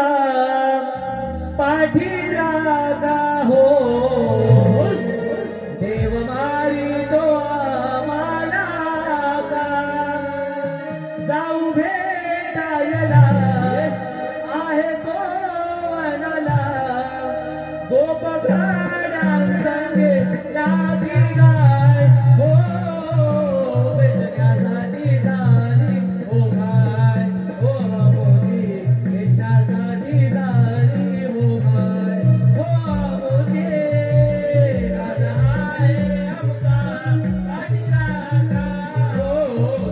पाठीरागा हो, देव मारी तो आम्हाला का, जाऊ भेटायला आहे तो वनाला, गोपगाड्यांसंगे लागी गाय हो, भेटण्यासाठी झाली हो गाय हो, मोठी भेटण्यासाठी झाली हो गाय हो, मोठी राजा आहे आमचा पाठीरागा हो,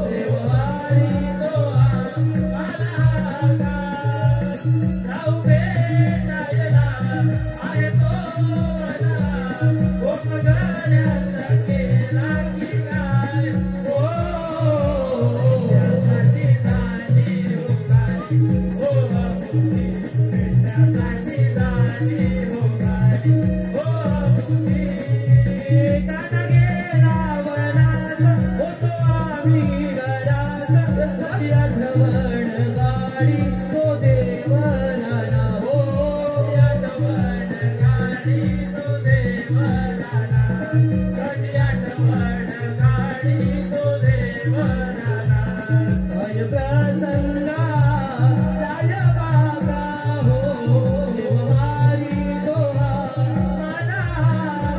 देववारी तो आम्हाला का, जाऊ भेटायला आहे तो वनाला, गोपगाड्यांसंगे लागी गाय हो, भेटण्यासाठी झाली हो गाय हो, मोठी भेटण्यासाठी झाली हो गाय हो, मोठी. काना गेला वनात होतो आम्ही घरात, कशी आठवण गाडी तो देवराना हो, आठवण गाडी तो देवराना, कशी आठवण गाडी तो देवराना, काय प्रसंगा राजबागा हो, देववारी तो आम्हाला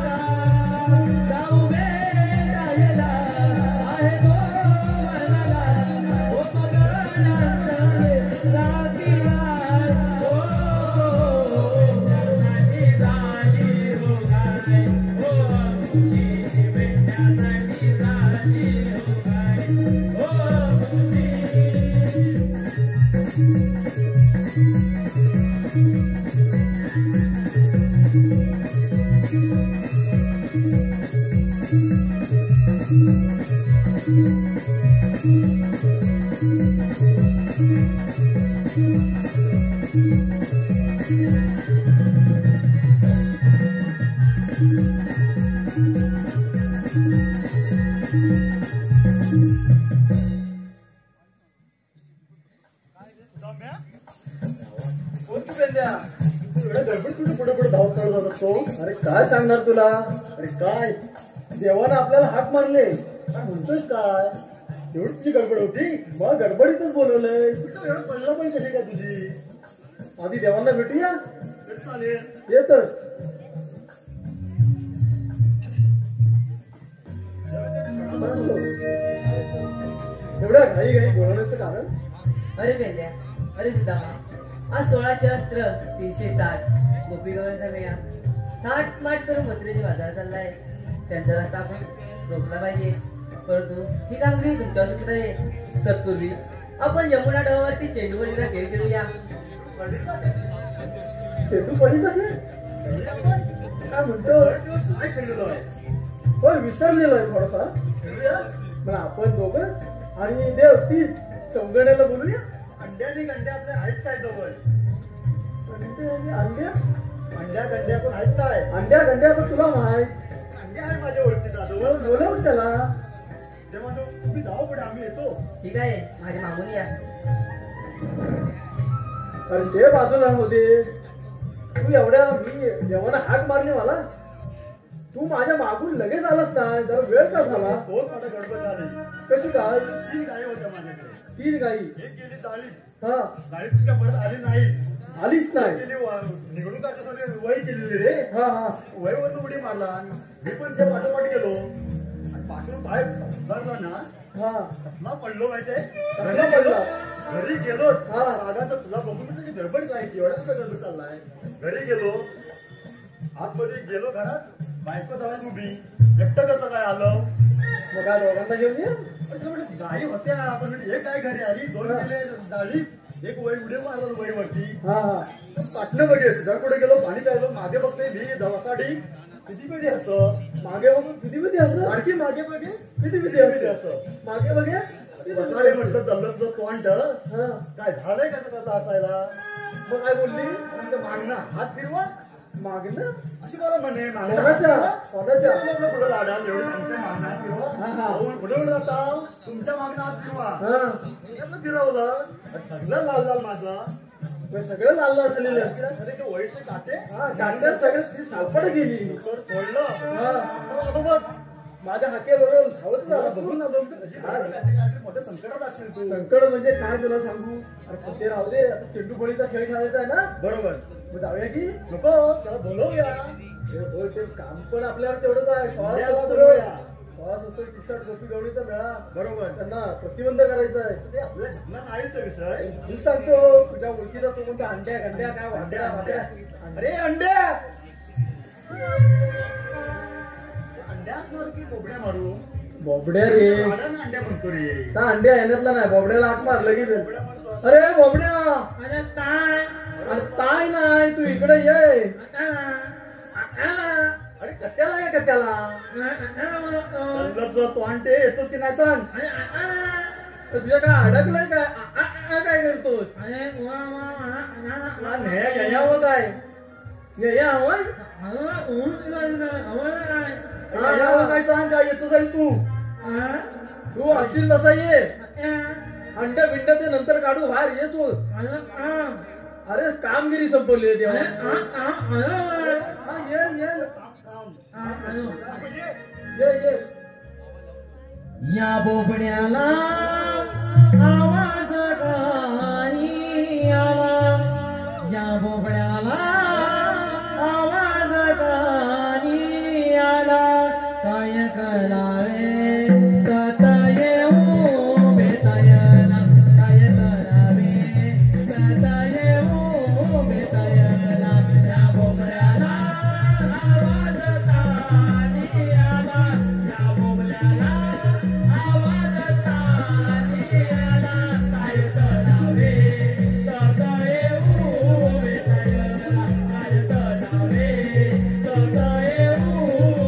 का, जाऊ भेटायला आहे तो वनाला, गोपगाड्यांसंगे लागी गाय हो, भेटण्यासाठी झाली हो गाय हो, मोठी भेटण्यासाठी झाली हो गाय हो, मोठी. पुढे धावत काढत असतो. अरे काय सांगणार तुला. अरे काय देवानं आपल्याला हाक मारले. काय म्हणतोय काय? एवढी तुझी गडबड होती? मग गडबडीतच बोलवलंय. एवढं पडलं पण कशी काय तुझी? आधी देवांना भेटूया. तर चालेल. येतच. एवढ्या घाई घाई बोलवण्याचं कारण. अरे पेंद्या, अरे सुदामा. आज 16 गोपिकांचा मेळा थाट माट करून मथुरेच्या बाजारात चाललाय. त्यांचा रस्ता आपण रोखला पाहिजे. परंतु ही कामगिरी तुमच्या सुखद आहे. तत्पूर्वी आपण यमुना डोहावरती चेंडूवडीचा खेळ खेळूया. चेंडू पडीचा खेळ काय म्हणतो. काय खेळलेलो आहे? होय, विसरलेलो आहे थोडासा. खेळूया? पण आपण दोघं आणि देव ती चौघड्याला बोलूया. अंड्याने गंड्या आपल्या आहेत काय जवळ? अंड्या अंड्या गंड्या पण आहेत काय? अंड्या गंड्या तर तुला माहित. अंड्या आहे माझ्या ओळखीचा जवळ. बोलव त्याला. तेव्हा तुम्ही धाव पुढे आम्ही येतो. ठीक आहे, माझ्या मागून या. अरे ते बाजूला होते. तू एवढ्या मी जेवणा हाक मारली मला. तू माझ्या मागून लगेच आलास ना. जरा वेळ का झाला. बहुत मोठा गडबड झाली. कशी काय. 3 गायी होत्या माझ्याकडे. 3 गाई. एक गेली जाळी. हा जाळीत का परत आली नाही. आलीच नाही. निवडणुकासाठी वय केलेली रे. हा हा वयवरून उडी मारला. मी पण त्या पाठोपाठ गेलो आणि पाठून बाहेर उतरला ना. हा कसला पडलो माहितीये. कसला पडला? घरी गेलो. हा. रागाचा तुला बघून त्याची गडबड जायची. एवढा तुझा गडबड चाललाय. घरी गेलो. आतमध्ये गेलो घरात. बायको जाऊन उभी. एकटं कसं काय आलं. मग काय दोघांना घेऊन ये. गाई होत्या. पण एक गाय घरी आली. 2 गेले जाळीत. एक वय उडी मारलं वयवरती. हा हा पाटणं बघे सिद्धार्थ पुढे गेलो. पाणी प्यायलो. मागे बघते मी दवासाठी किती कधी असं. मागे बघून किती विधी असं. आणखी मागे बघे किती विधी असं. मागे बघे बसाडे म्हटलं चाललं तोंड. हा काय झालंय कसं कसं असायला. मग काय बोलली. मागणं हात फिरवा. मागणं अशी बरं म्हणे कोणाच्या कोणाच्या पुढे लाडा एवढे तुमच्या मागणं हात फिरवा. हा, हा. पुढे पुढे जाता तुमच्या मागणं हात फिरवा. हा फिरवलं सगळं लाल लाल माझं. सगळं चाललं असलेलं. अरे ते वयचे काटे. हा काट्यात सगळं सापड गेली. तर सोडलं. हा बरोबर माझ्या हाकेबरोबर धावत झाला. बघून आलो. काहीतरी मोठ्या संकटात असेल तू. संकट म्हणजे काय तुला सांगू. अरे ते राहू दे. आता चेंडू फळीचा खेळ खेळायचा आहे ना. बरोबर. मग जाऊया की. नको त्याला बोलवूया. ते काम पण आपल्यावर तेवढंच आहे. श्वास त्याला असतो. बोलवूया. श्वास असतो. किस्सा गोपी गवळीचा मेळा. बरोबर. त्यांना प्रतिबंध करायचा आहे. ते आपल्या घटना नाहीच तो विषय. तू सांगतो तुझ्या ओळखीचा तो म्हणतो अंड्या गंड्या काय वांड्या वांड्या. अरे अंड्या. अंड्यात मारू की कोबड्या मारू. बोबड्या रे. वाड्यानं अंड्या म्हणतो रे. ना अंड्या येण्यातला नाही. बोबड्याला हात मारलं की. कोबड्या म्हणतो. अरे बोबड्या. अरे ताय नाही. तू इकडे ये. अरे कट्ट्याला आहे कट्ट्याला. तो अंडे येतोस की नाही सांग. तुझ्या काय अडकलंय काय. काय करतोस. यावं काय. या हवंय. यावं काय सांग. काय येतो जाईल तू. तू असशील तसा ये. अंड्या बिंड्या ते नंतर काढू. बाहेर ये तू. अरे कामगिरी संपवली तेव्हा. ये ये ये. या बोबड्याला आवाज काही आला. या बोबड्याला आवाज काही आला. काय करावे कथा येऊ बेतायला. काय करावे कथा येऊ बेतायला. या बोबड्याला आवाज काही आला. या बोबड्याला आवाज काही आला. काय करावे कथा येऊ बेतायला. काय करावे कथा येऊ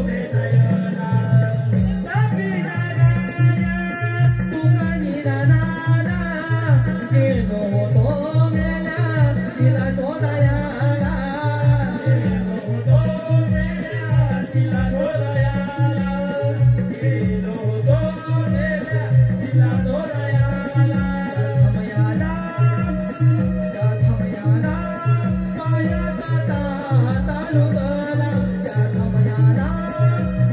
बेतायला. तुका निराला गेलो होतो मेला. तिला शोधायला. गेलो होतो मेला. तिला शोधायला. गेलो होतो मेला. तिला शोधायला. थमयाला त्या थमयाला पायाचा तालुकाला. त्या थमयाला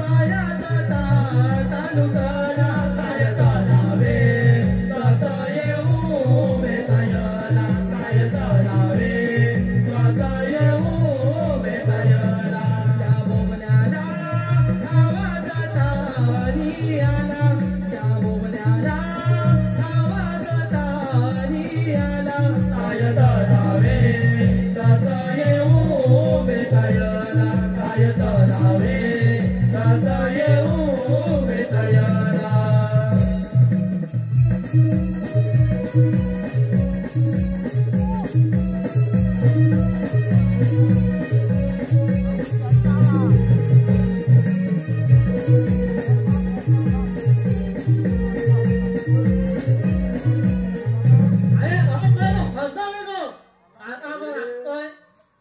पायाचा तालुकाला. काय करावे कथा येऊ बेतायला. काय करावे कथा येऊ बेतायला. त्या बोबड्याला आवाज तारी आला. त्या बोबड्याला आवाज तारी आला. काय करावे कथा येऊ बेतायला. काय करावे कथा येऊ बेतायला.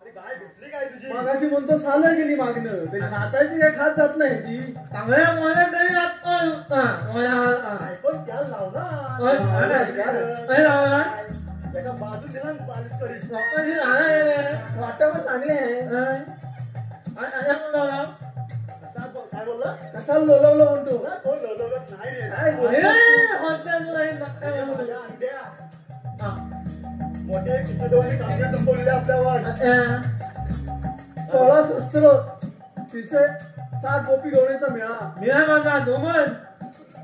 अरे गाय भेटली काय तुझी. मागाशी म्हणतो सालर गेली मागणं. ते नाचायची काय खात जात नाही ती. पण त्याला लावला. एका बाजू दिला ना पालिश करीत वाटप चांगले आहे काय बोलला कसा लोलवलं म्हणतो कोण लवलवत नाही रे काय माझ्या अंड्या. मोठे कृष्णदेवाने कांगडे संपवलेले आपल्यावर 16 शस्त्र तिचे 60 गोपी गवळीचा मेळा माझा दोमन.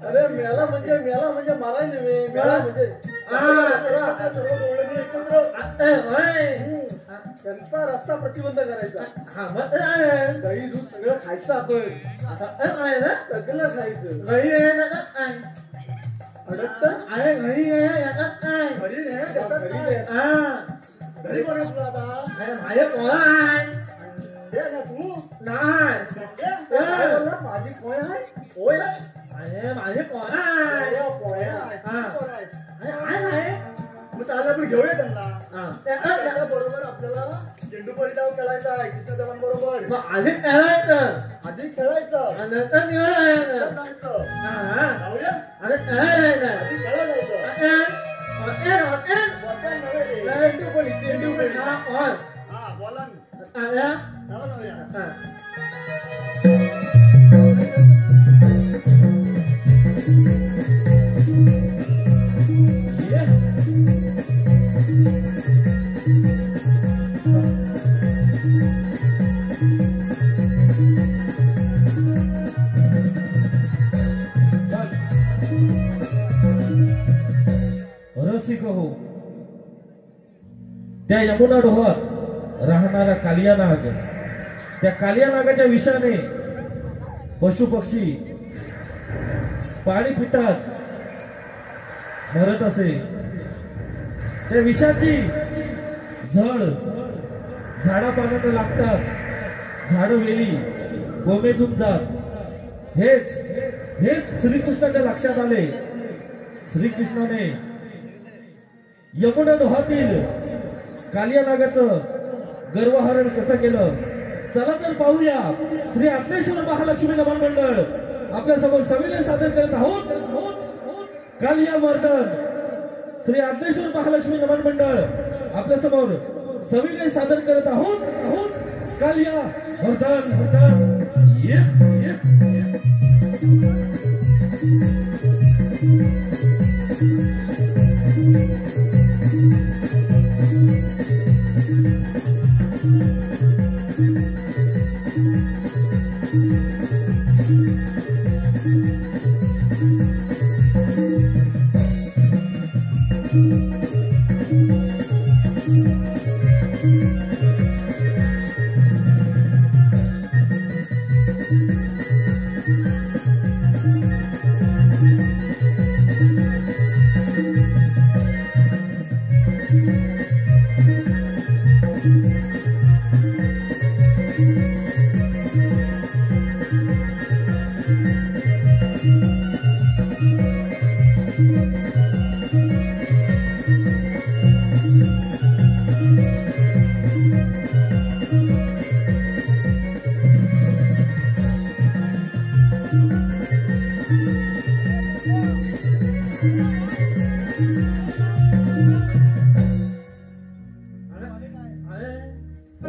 अरे मेळा म्हणजे मला नव्हे मेळा म्हणजे सर्व गवळणी एकत्र त्यांचा रस्ता प्रतिबंध करायचा दही दूध सगळं खायचं आपण सगळं खायचं अडकत घरी कोण आहे तुला आता दे ना तू माझी कोण आहे होय माझे कोण मग आज आपण घेऊया त्यांना बरोबर आपल्याला चेंडूपरी डाव खेळायचा आहे कृष्णदेवांबरोबर आधी खेळायचं रसिक हो त्या यमुना डोहात राहणारा कालिया नाग, त्या कालिया नागाच्या विषाने पशु पक्षी पाणी पिताच मरत असे. त्या विषाची झळ झाडापानाला लागताच झाड वेली गोमेजून जात. हेच श्रीकृष्णाच्या लक्षात आले. श्रीकृष्णाने यमुना डोहातील कालिया नागाचं गर्वहरण कसं केलं चला तर पाहूया. श्री आत्मेश्वर महालक्ष्मी नमन मंडळ आपल्या समोर सविनय सादर करत आहोत. कालिया मर्दन श्री आत्मेश्वर महालक्ष्मी नमन मंडळ आपल्या समोर सविनय सादर करत आहोत. कालिया मर्दन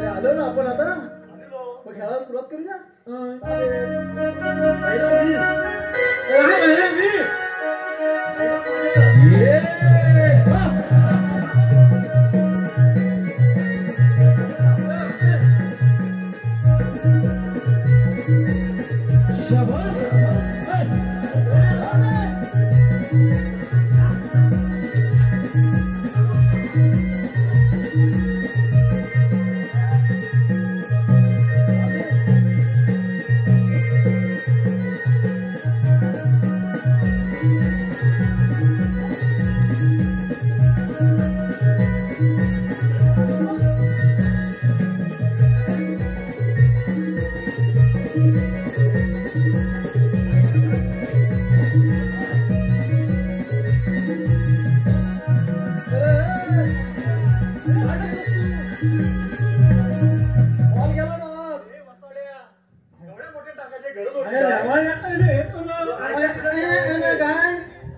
आलो ना आपण आता मग खेळायला सुरुवात करूया.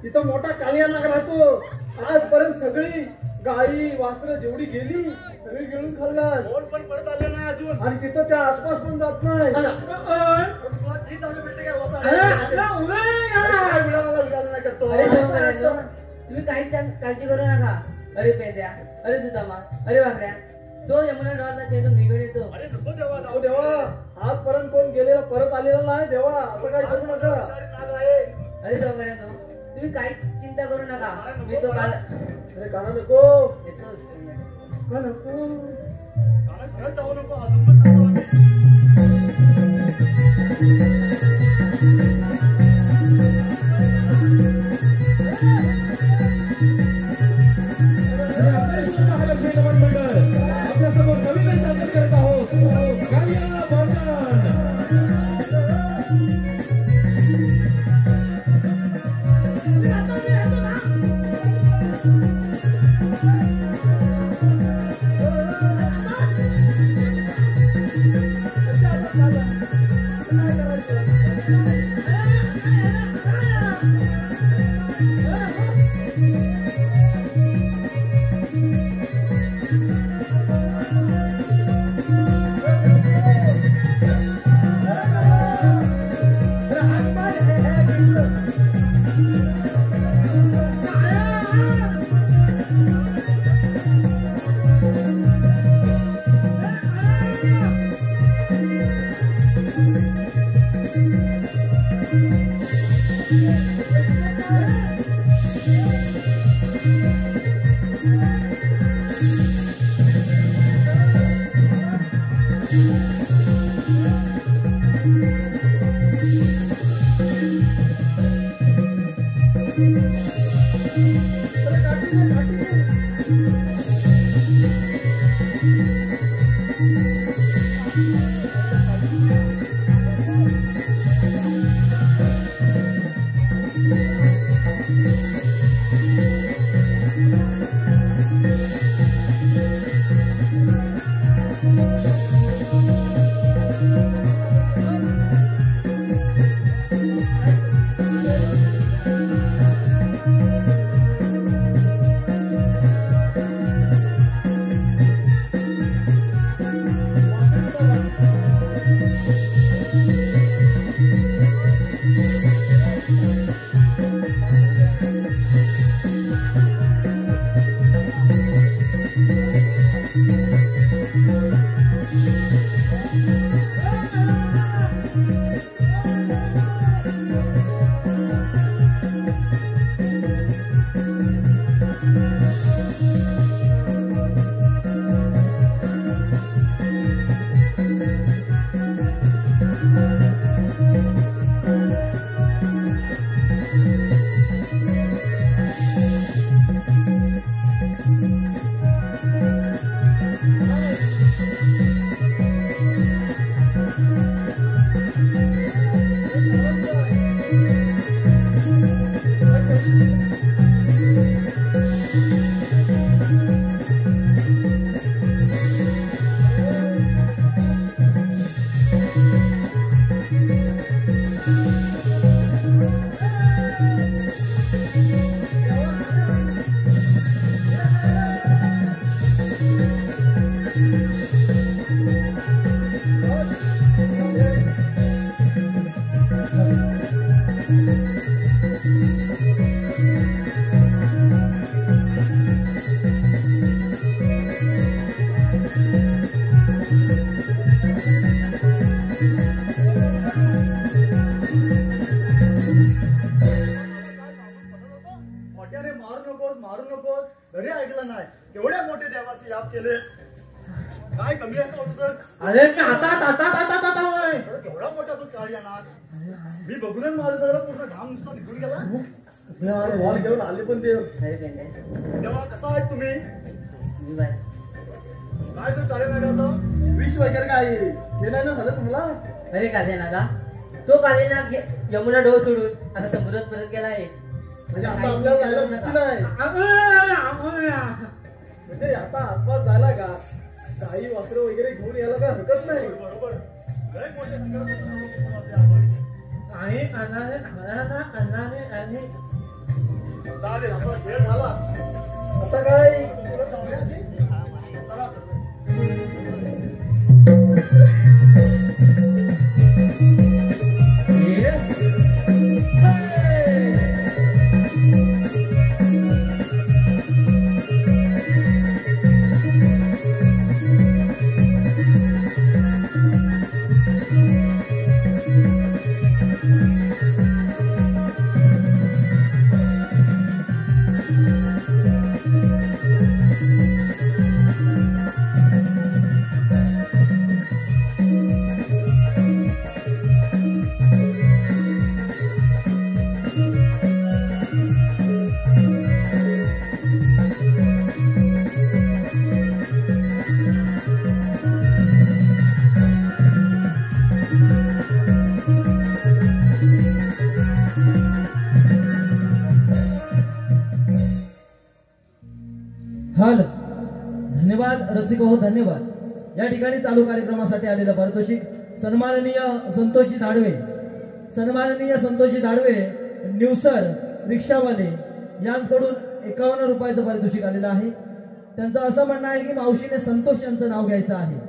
तिथं मोठा कालिया नाग राहतो. आजपर्यंत सगळी गाई वासरं जेवढी गेली सगळी गिळून खाल्लात. कोण पण परत आले नाही अजून. आणि तिथं त्या आसपास पण जात नाही. तुला ती चांगली भेटते काय वसा? काय मिळाला नाही करतो. अरे सौंदर्यानो, तुम्ही काहीच काळजी करू नका. अरे पेंद्या, अरे सुदामा, अरे वाकड्या, तो यमुना डोहातला चेंडू निघून येतो. अरे नको देवा अहो देवा, आजपर्यंत कोण गेलेला परत आलेला नाही देवा. असं काय करू नका. नाग आहे. अरे सौंदर्यानो, तुम्ही काहीच चिंता करू नका. मी तो काल अरे काना नको. येतोच. का नको. कानात घर जाऊ नको. अजून पण सांगतो आम्ही. महालक्ष्मी नमन मंडळ आपल्यासमोर कविता सादर करत आहोत. गाया बर्मन. केले काय कमी आहे का तर अरे आता होय केवढा मोठा तो काळी येणार मी बघूनच माझं सगळं पूर्ण घाम नुसता निघून गेला बॉल घेऊन आले पण ते अरे पेंड्या, तेव्हा कसा आहे तुम्ही मी बाय. काय तर काळे नाही विष वगैरे काय हे नाही ना झालं तुम्हाला अरे काले नागा, तो काले नाग यमुना डोह सोडून आता समुद्रात परत गेला आहे. म्हणजे आता आपल्याला जायला मुक्ती नाही म्हणजे आता आसपास झाला का काही वस्त्र वगैरे घेऊन यायला काय हरकत नाही. बरोबर लय मोठे ठिकाण आपण आणि अन्नाने चालेल आपला खेळ झाला आता काय हल धन्यवाद रसिको हो, धन्यवाद. या ठिकाणी चालू कार्यक्रमासाठी आलेलं पारितोषिक सन्माननीय संतोषजी धाडवे, सन्माननीय संतोषजी धाडवे न्यूसर रिक्षावाले यांच्याकडून 51 रुपयाचं पारितोषिक आलेलं आहे. त्यांचं असं म्हणणं आहे की मावशीने संतोष यांचं नाव घ्यायचं आहे.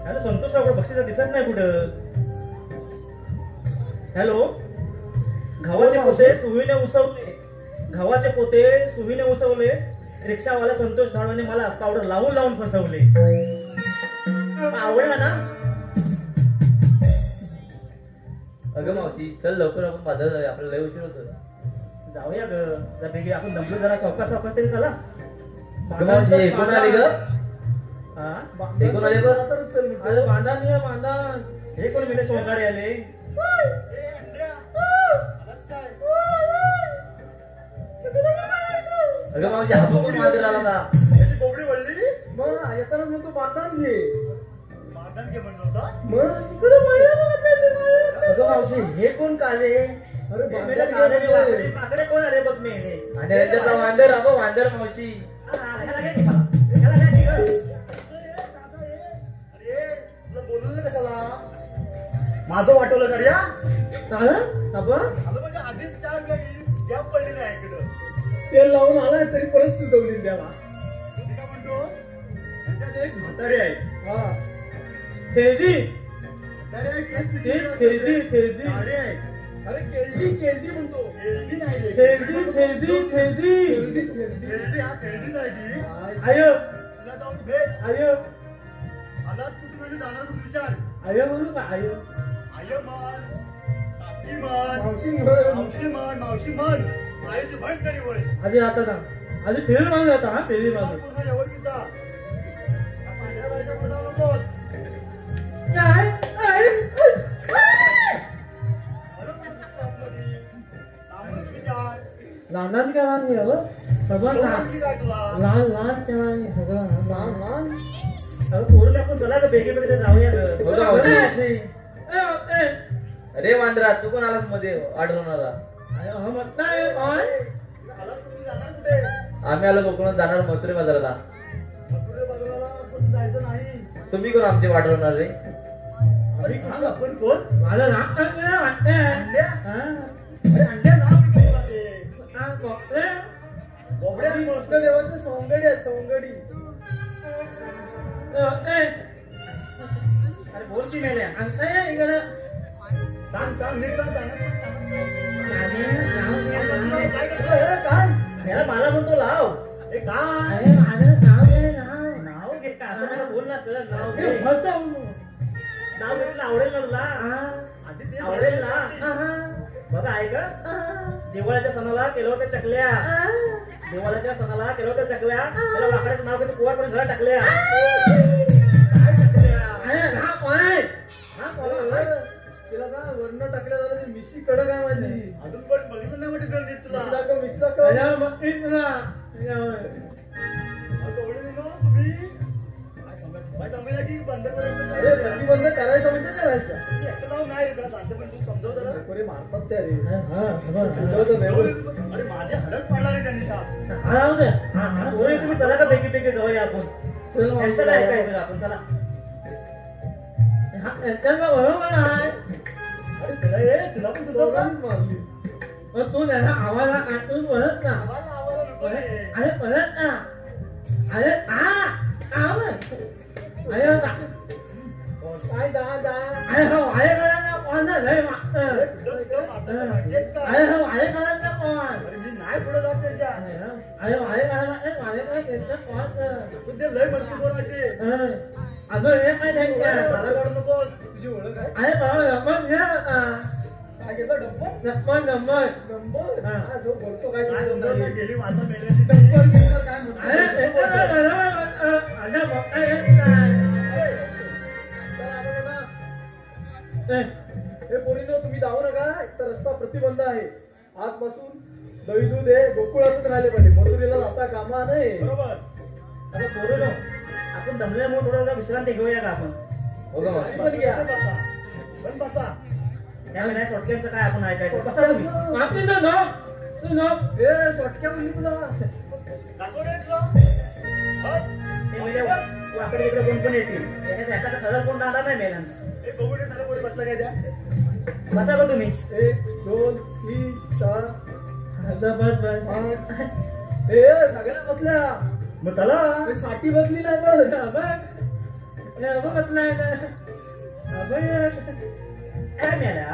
हॅलो संतोष राव, बक्षीस दिसत नाही कुठं. हॅलो, गव्हाचे पोते सुवीने उसवले, गव्हाचे पोते सुवीने उसवले. रिक्षावाला संतोष धाडवाने मला पावडर लावून लावून फसवले. आवडला ना? अगं मावशी चल लवकर आपण बाजार जाऊया, आपल्याला लय उशीर होतो. जाऊया ग बेगी, आपण दमलो जरा सावकाश सावकाश तरी चला. अगं मावशी कोण आली ग? हे कोण आले बरं? बांधा हे कोण मिले सोंगाडे आले? अगं मावशी हा कोण मांजर आला का? त्याची कोंबडी वळली. मग येताना म्हणतो बांधान घे. बांधण घे म्हणलं होता. मग इकडे अगं मावशी हे कोण काले? अरे माकडे कोण आले बघ मी. आणि याच्यातला वांदर अगं वांदर मावशी. अरे तुला बोलवलं कशाला? माझं वाटवलं कर या. आलं म्हणजे आधीच 4 गॅप पडलेला आहे इकडं. तेल लावून आलाय तरी परत सुचवली द्यावा. मी काय म्हणतो, त्याच्यात एक म्हातारी आहे. खेळदी म्हातारी आहे, केस पिकलेली आहे. खेळदी गाडी आहे. अरे खेळदी म्हणतो. खेळडी नाही रे. खेळदी खेळडी हा खेळडीच आहे ती. आय तुला जाऊन भेट. आय आलात कुठून आणि जाणार कुठून विचार. आय म्हणू का? आय आय म्हण, काकी म्हण, मावशी मावशी म्हण. आईची म्हण तरी वय. आधी आता ना आधी फेरी मागून आता. हा फेरी मागून पूर्ण व्यवस्थित जा. या पांढऱ्या बाईच्या पुढं नकोस. लहान काय लहान घ्यावं सगळं लहान लहान पोरून आपण चला ग बेगी बेगी जाऊया ग. अरे वांदरा तू पण आलास मध्ये आढळून आला. आम्ही आलो कोकणात जाणार मथुरे बाजाराला. जायचं नाही. तुम्ही कोण आमचे वाढवणार रे? सांग आपण कोण? मला नाव वाटते अरे अंड्या नाव किती ते? बोबड्या आणि कृष्ण देवाचं सौंदर्य आहे सौंदर्य. अरे बोल की मेल्या. सांग नीट सांग. काय याला मला म्हणतो लाव. हे काय? नाव घे का असं मला बोल ना सर. नाव घे. नाव घेतलं आवडेल ना तुला? आधी ते आवडेल ना? बघा आहे का? दिवाळीच्या सणाला केलं होत्या चकल्या. दिवाळीच्या सणाला केलं होत्या चकल्या. त्याला वाकड्याचं नाव घेतो पोहा करून घरा टाकल्या. काय टाकल्या? तिला का वर्ण टाकल्या झालं ते मिशी कडक आहे माझी. अजून पण बघितलं नाही वाटत नीट तुला. मिशी दाखव. तुम्ही काय सांगायला की बंद करायचं. अरे प्रतिबंध करायचं म्हणजे करायचं. एकटं जाऊन नाही जरा शांत पण तू समजव जरा. कोणी मारतात त्या रे. अरे माझे हडच पाडला रे त्यांनी साप. पोरे तुम्ही चला का बेगी बेगी जाऊया आपण. चला ऐकायचं आपण चला. बरोबर आहे. अरे तुला पण सुद्धा मारली पण तू त्याला आवाजा काढून म्हणत ना. आवाज नको रे. अरे म्हणत ना. अरे आवाज अरे काय दा अरे हो अरे करायला कोण नाही मागतं. अरे हो अरे करायला काय पुढे जात त्यांच्या तू ते लय मस्ती बोलायचे मला काढू नकोस. तुझी ओळख आहे काय केलं नंबर जो बोलतो काय काय समजून नंबर नाही. गेली माझा मेल्याची नंबर काय हे पोरीनो तुम्ही जाऊ नका. तर रस्ता प्रतिबंध आहे. आजपासून दही दूध हे गोकुळातच राहिले पाहिजे. मथुरेला जाता कामा नाही. बरोबर. आता पोरं आपण दमल्यामुळे थोडा विश्रांती घेऊया का आपण? हो का तुम्ही पण घ्या. पण बसा. त्यावेळेला सोटक्यांचं काय आपण ऐकायचं? बसा तुम्ही. हे सोटक्या मुली तुला दाखव रे तुला. ते म्हणजे वाकडे इकडे कोण पण येतील. त्याच्यात सरळ कोण राहणार नाही मेल्यांना. हे बघू रे त्याला कोणी बसला काय त्या. बसा का तुम्ही? 1 2 3 4 5 हे सगळ्या बसल्या. मग चला. हे साठी बसली नाही काय मेल्या?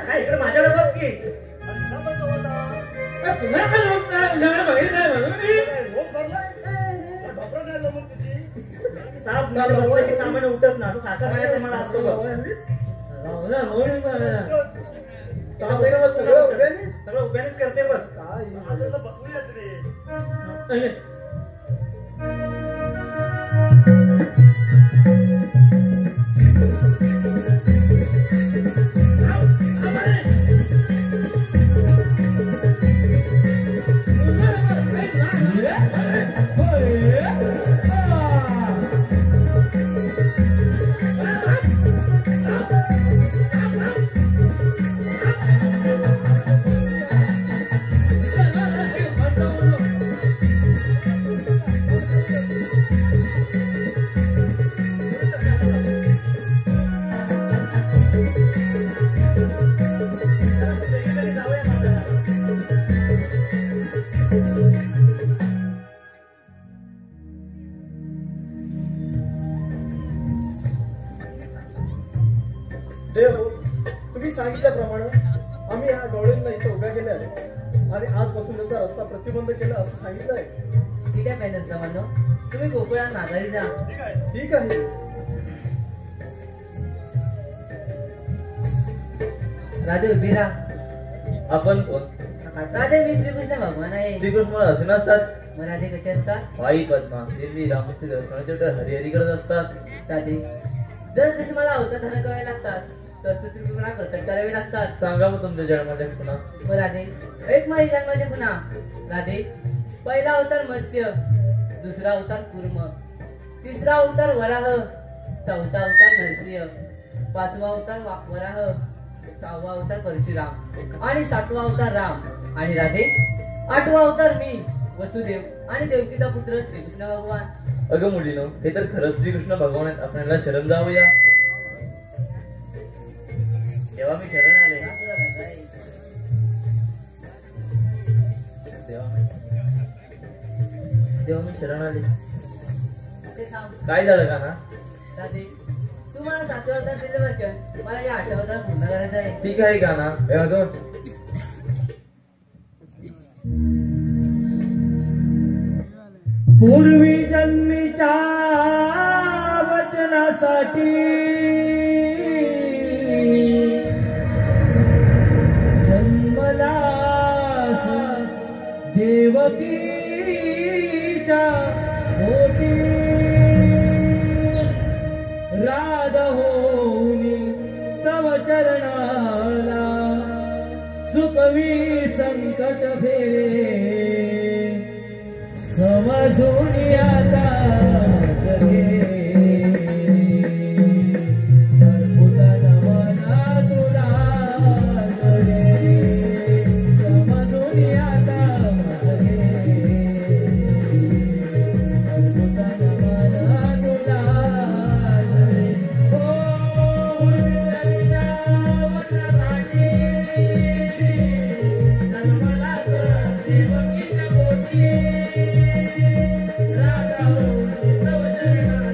काय इकडे माझ्याकडे बघ की. आणि का बसला होता? बघ. काय रोग भरलाय? ढोकळा नाही जमत तुझी. साप म्हणजे बसलं की सामान्य उठत ना. असं साखर मारायचं मला असतो बघ. सगळं उभ्यानेच करते बघ. आपल्याला बसूयाच रे. तुम्ही सांगितल्याप्रमाणे आम्ही या डोळ्यांना इथं उभ्या केल्या आणि आजपासून त्यांचा रस्ता प्रतिबंध केला असं सांगितलंय. ठीक आहे पॅनस जमानो, तुम्ही गोकुळात माघारी जा. ठीक आहे. राधे उभी राहा. आपण कोण? राधे मी श्रीकृष्ण भगवान आहे. श्रीकृष्ण असे नसतात. मग राधे कसे असतात? आई पद्मा दिल्ली रामस्ती दर्शनाचे हरिहरी करत असतात. राधे जर जसे मला अवतार धारण करावे लागतात तसं त्रिपुरा कर्तव्य करावे लागतात. सांगा मग तुमच्या जन्माच्या पुन्हा. मग राधे एक माझ्या जन्माचे पुन्हा. राधे पहिला अवतार मत्स्य, दुसरा अवतार कूर्म, तिसरा अवतार वराह, चौथा अवतार नरसिंह, पाचवा अवतार वराह, सहावा अवतार परशुराम आणि सातवा अवतार राम. आणि राधे आठवा अवतार मी वसुदेव आणि देवकीचा पुत्र श्रीकृष्ण भगवान. अगं मुलीनो, हे तर खरंच श्रीकृष्ण भगवान आहेत. आपल्याला शरण जाऊया. तेव्हा मी शरण आले. तेव्हा मी शरण आले. काय झालं का ना? राधे तू मला सातव्या अवतार दिले बरं, मला या आठव्या अवतार पूर्ण करायचं आहे. ठीक आहे का ना? पूर्वी जन्मीच्या वचनासाठी जन्मलास देवकीच्या पोटी, राधा होनी तव चरणाला सुखवी संकट भेद समजून आता जगे अद्भुत नमना तुला जगे समजून आता जगे अद्भुत नमना तुला जगे. ओ उर्वरिता वनराणी जन्मला देवकीच्या पोटी, राधा हो तव चरणाला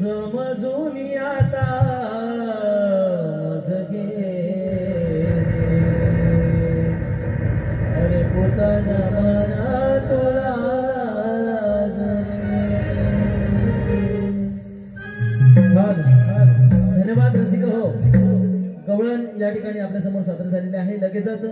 समजून आता जगे अरे पोताना मना तुला धन्यवाद रसिक हो. गवळण या ठिकाणी आपल्या समोर सादर झालेले आहे. लगेचच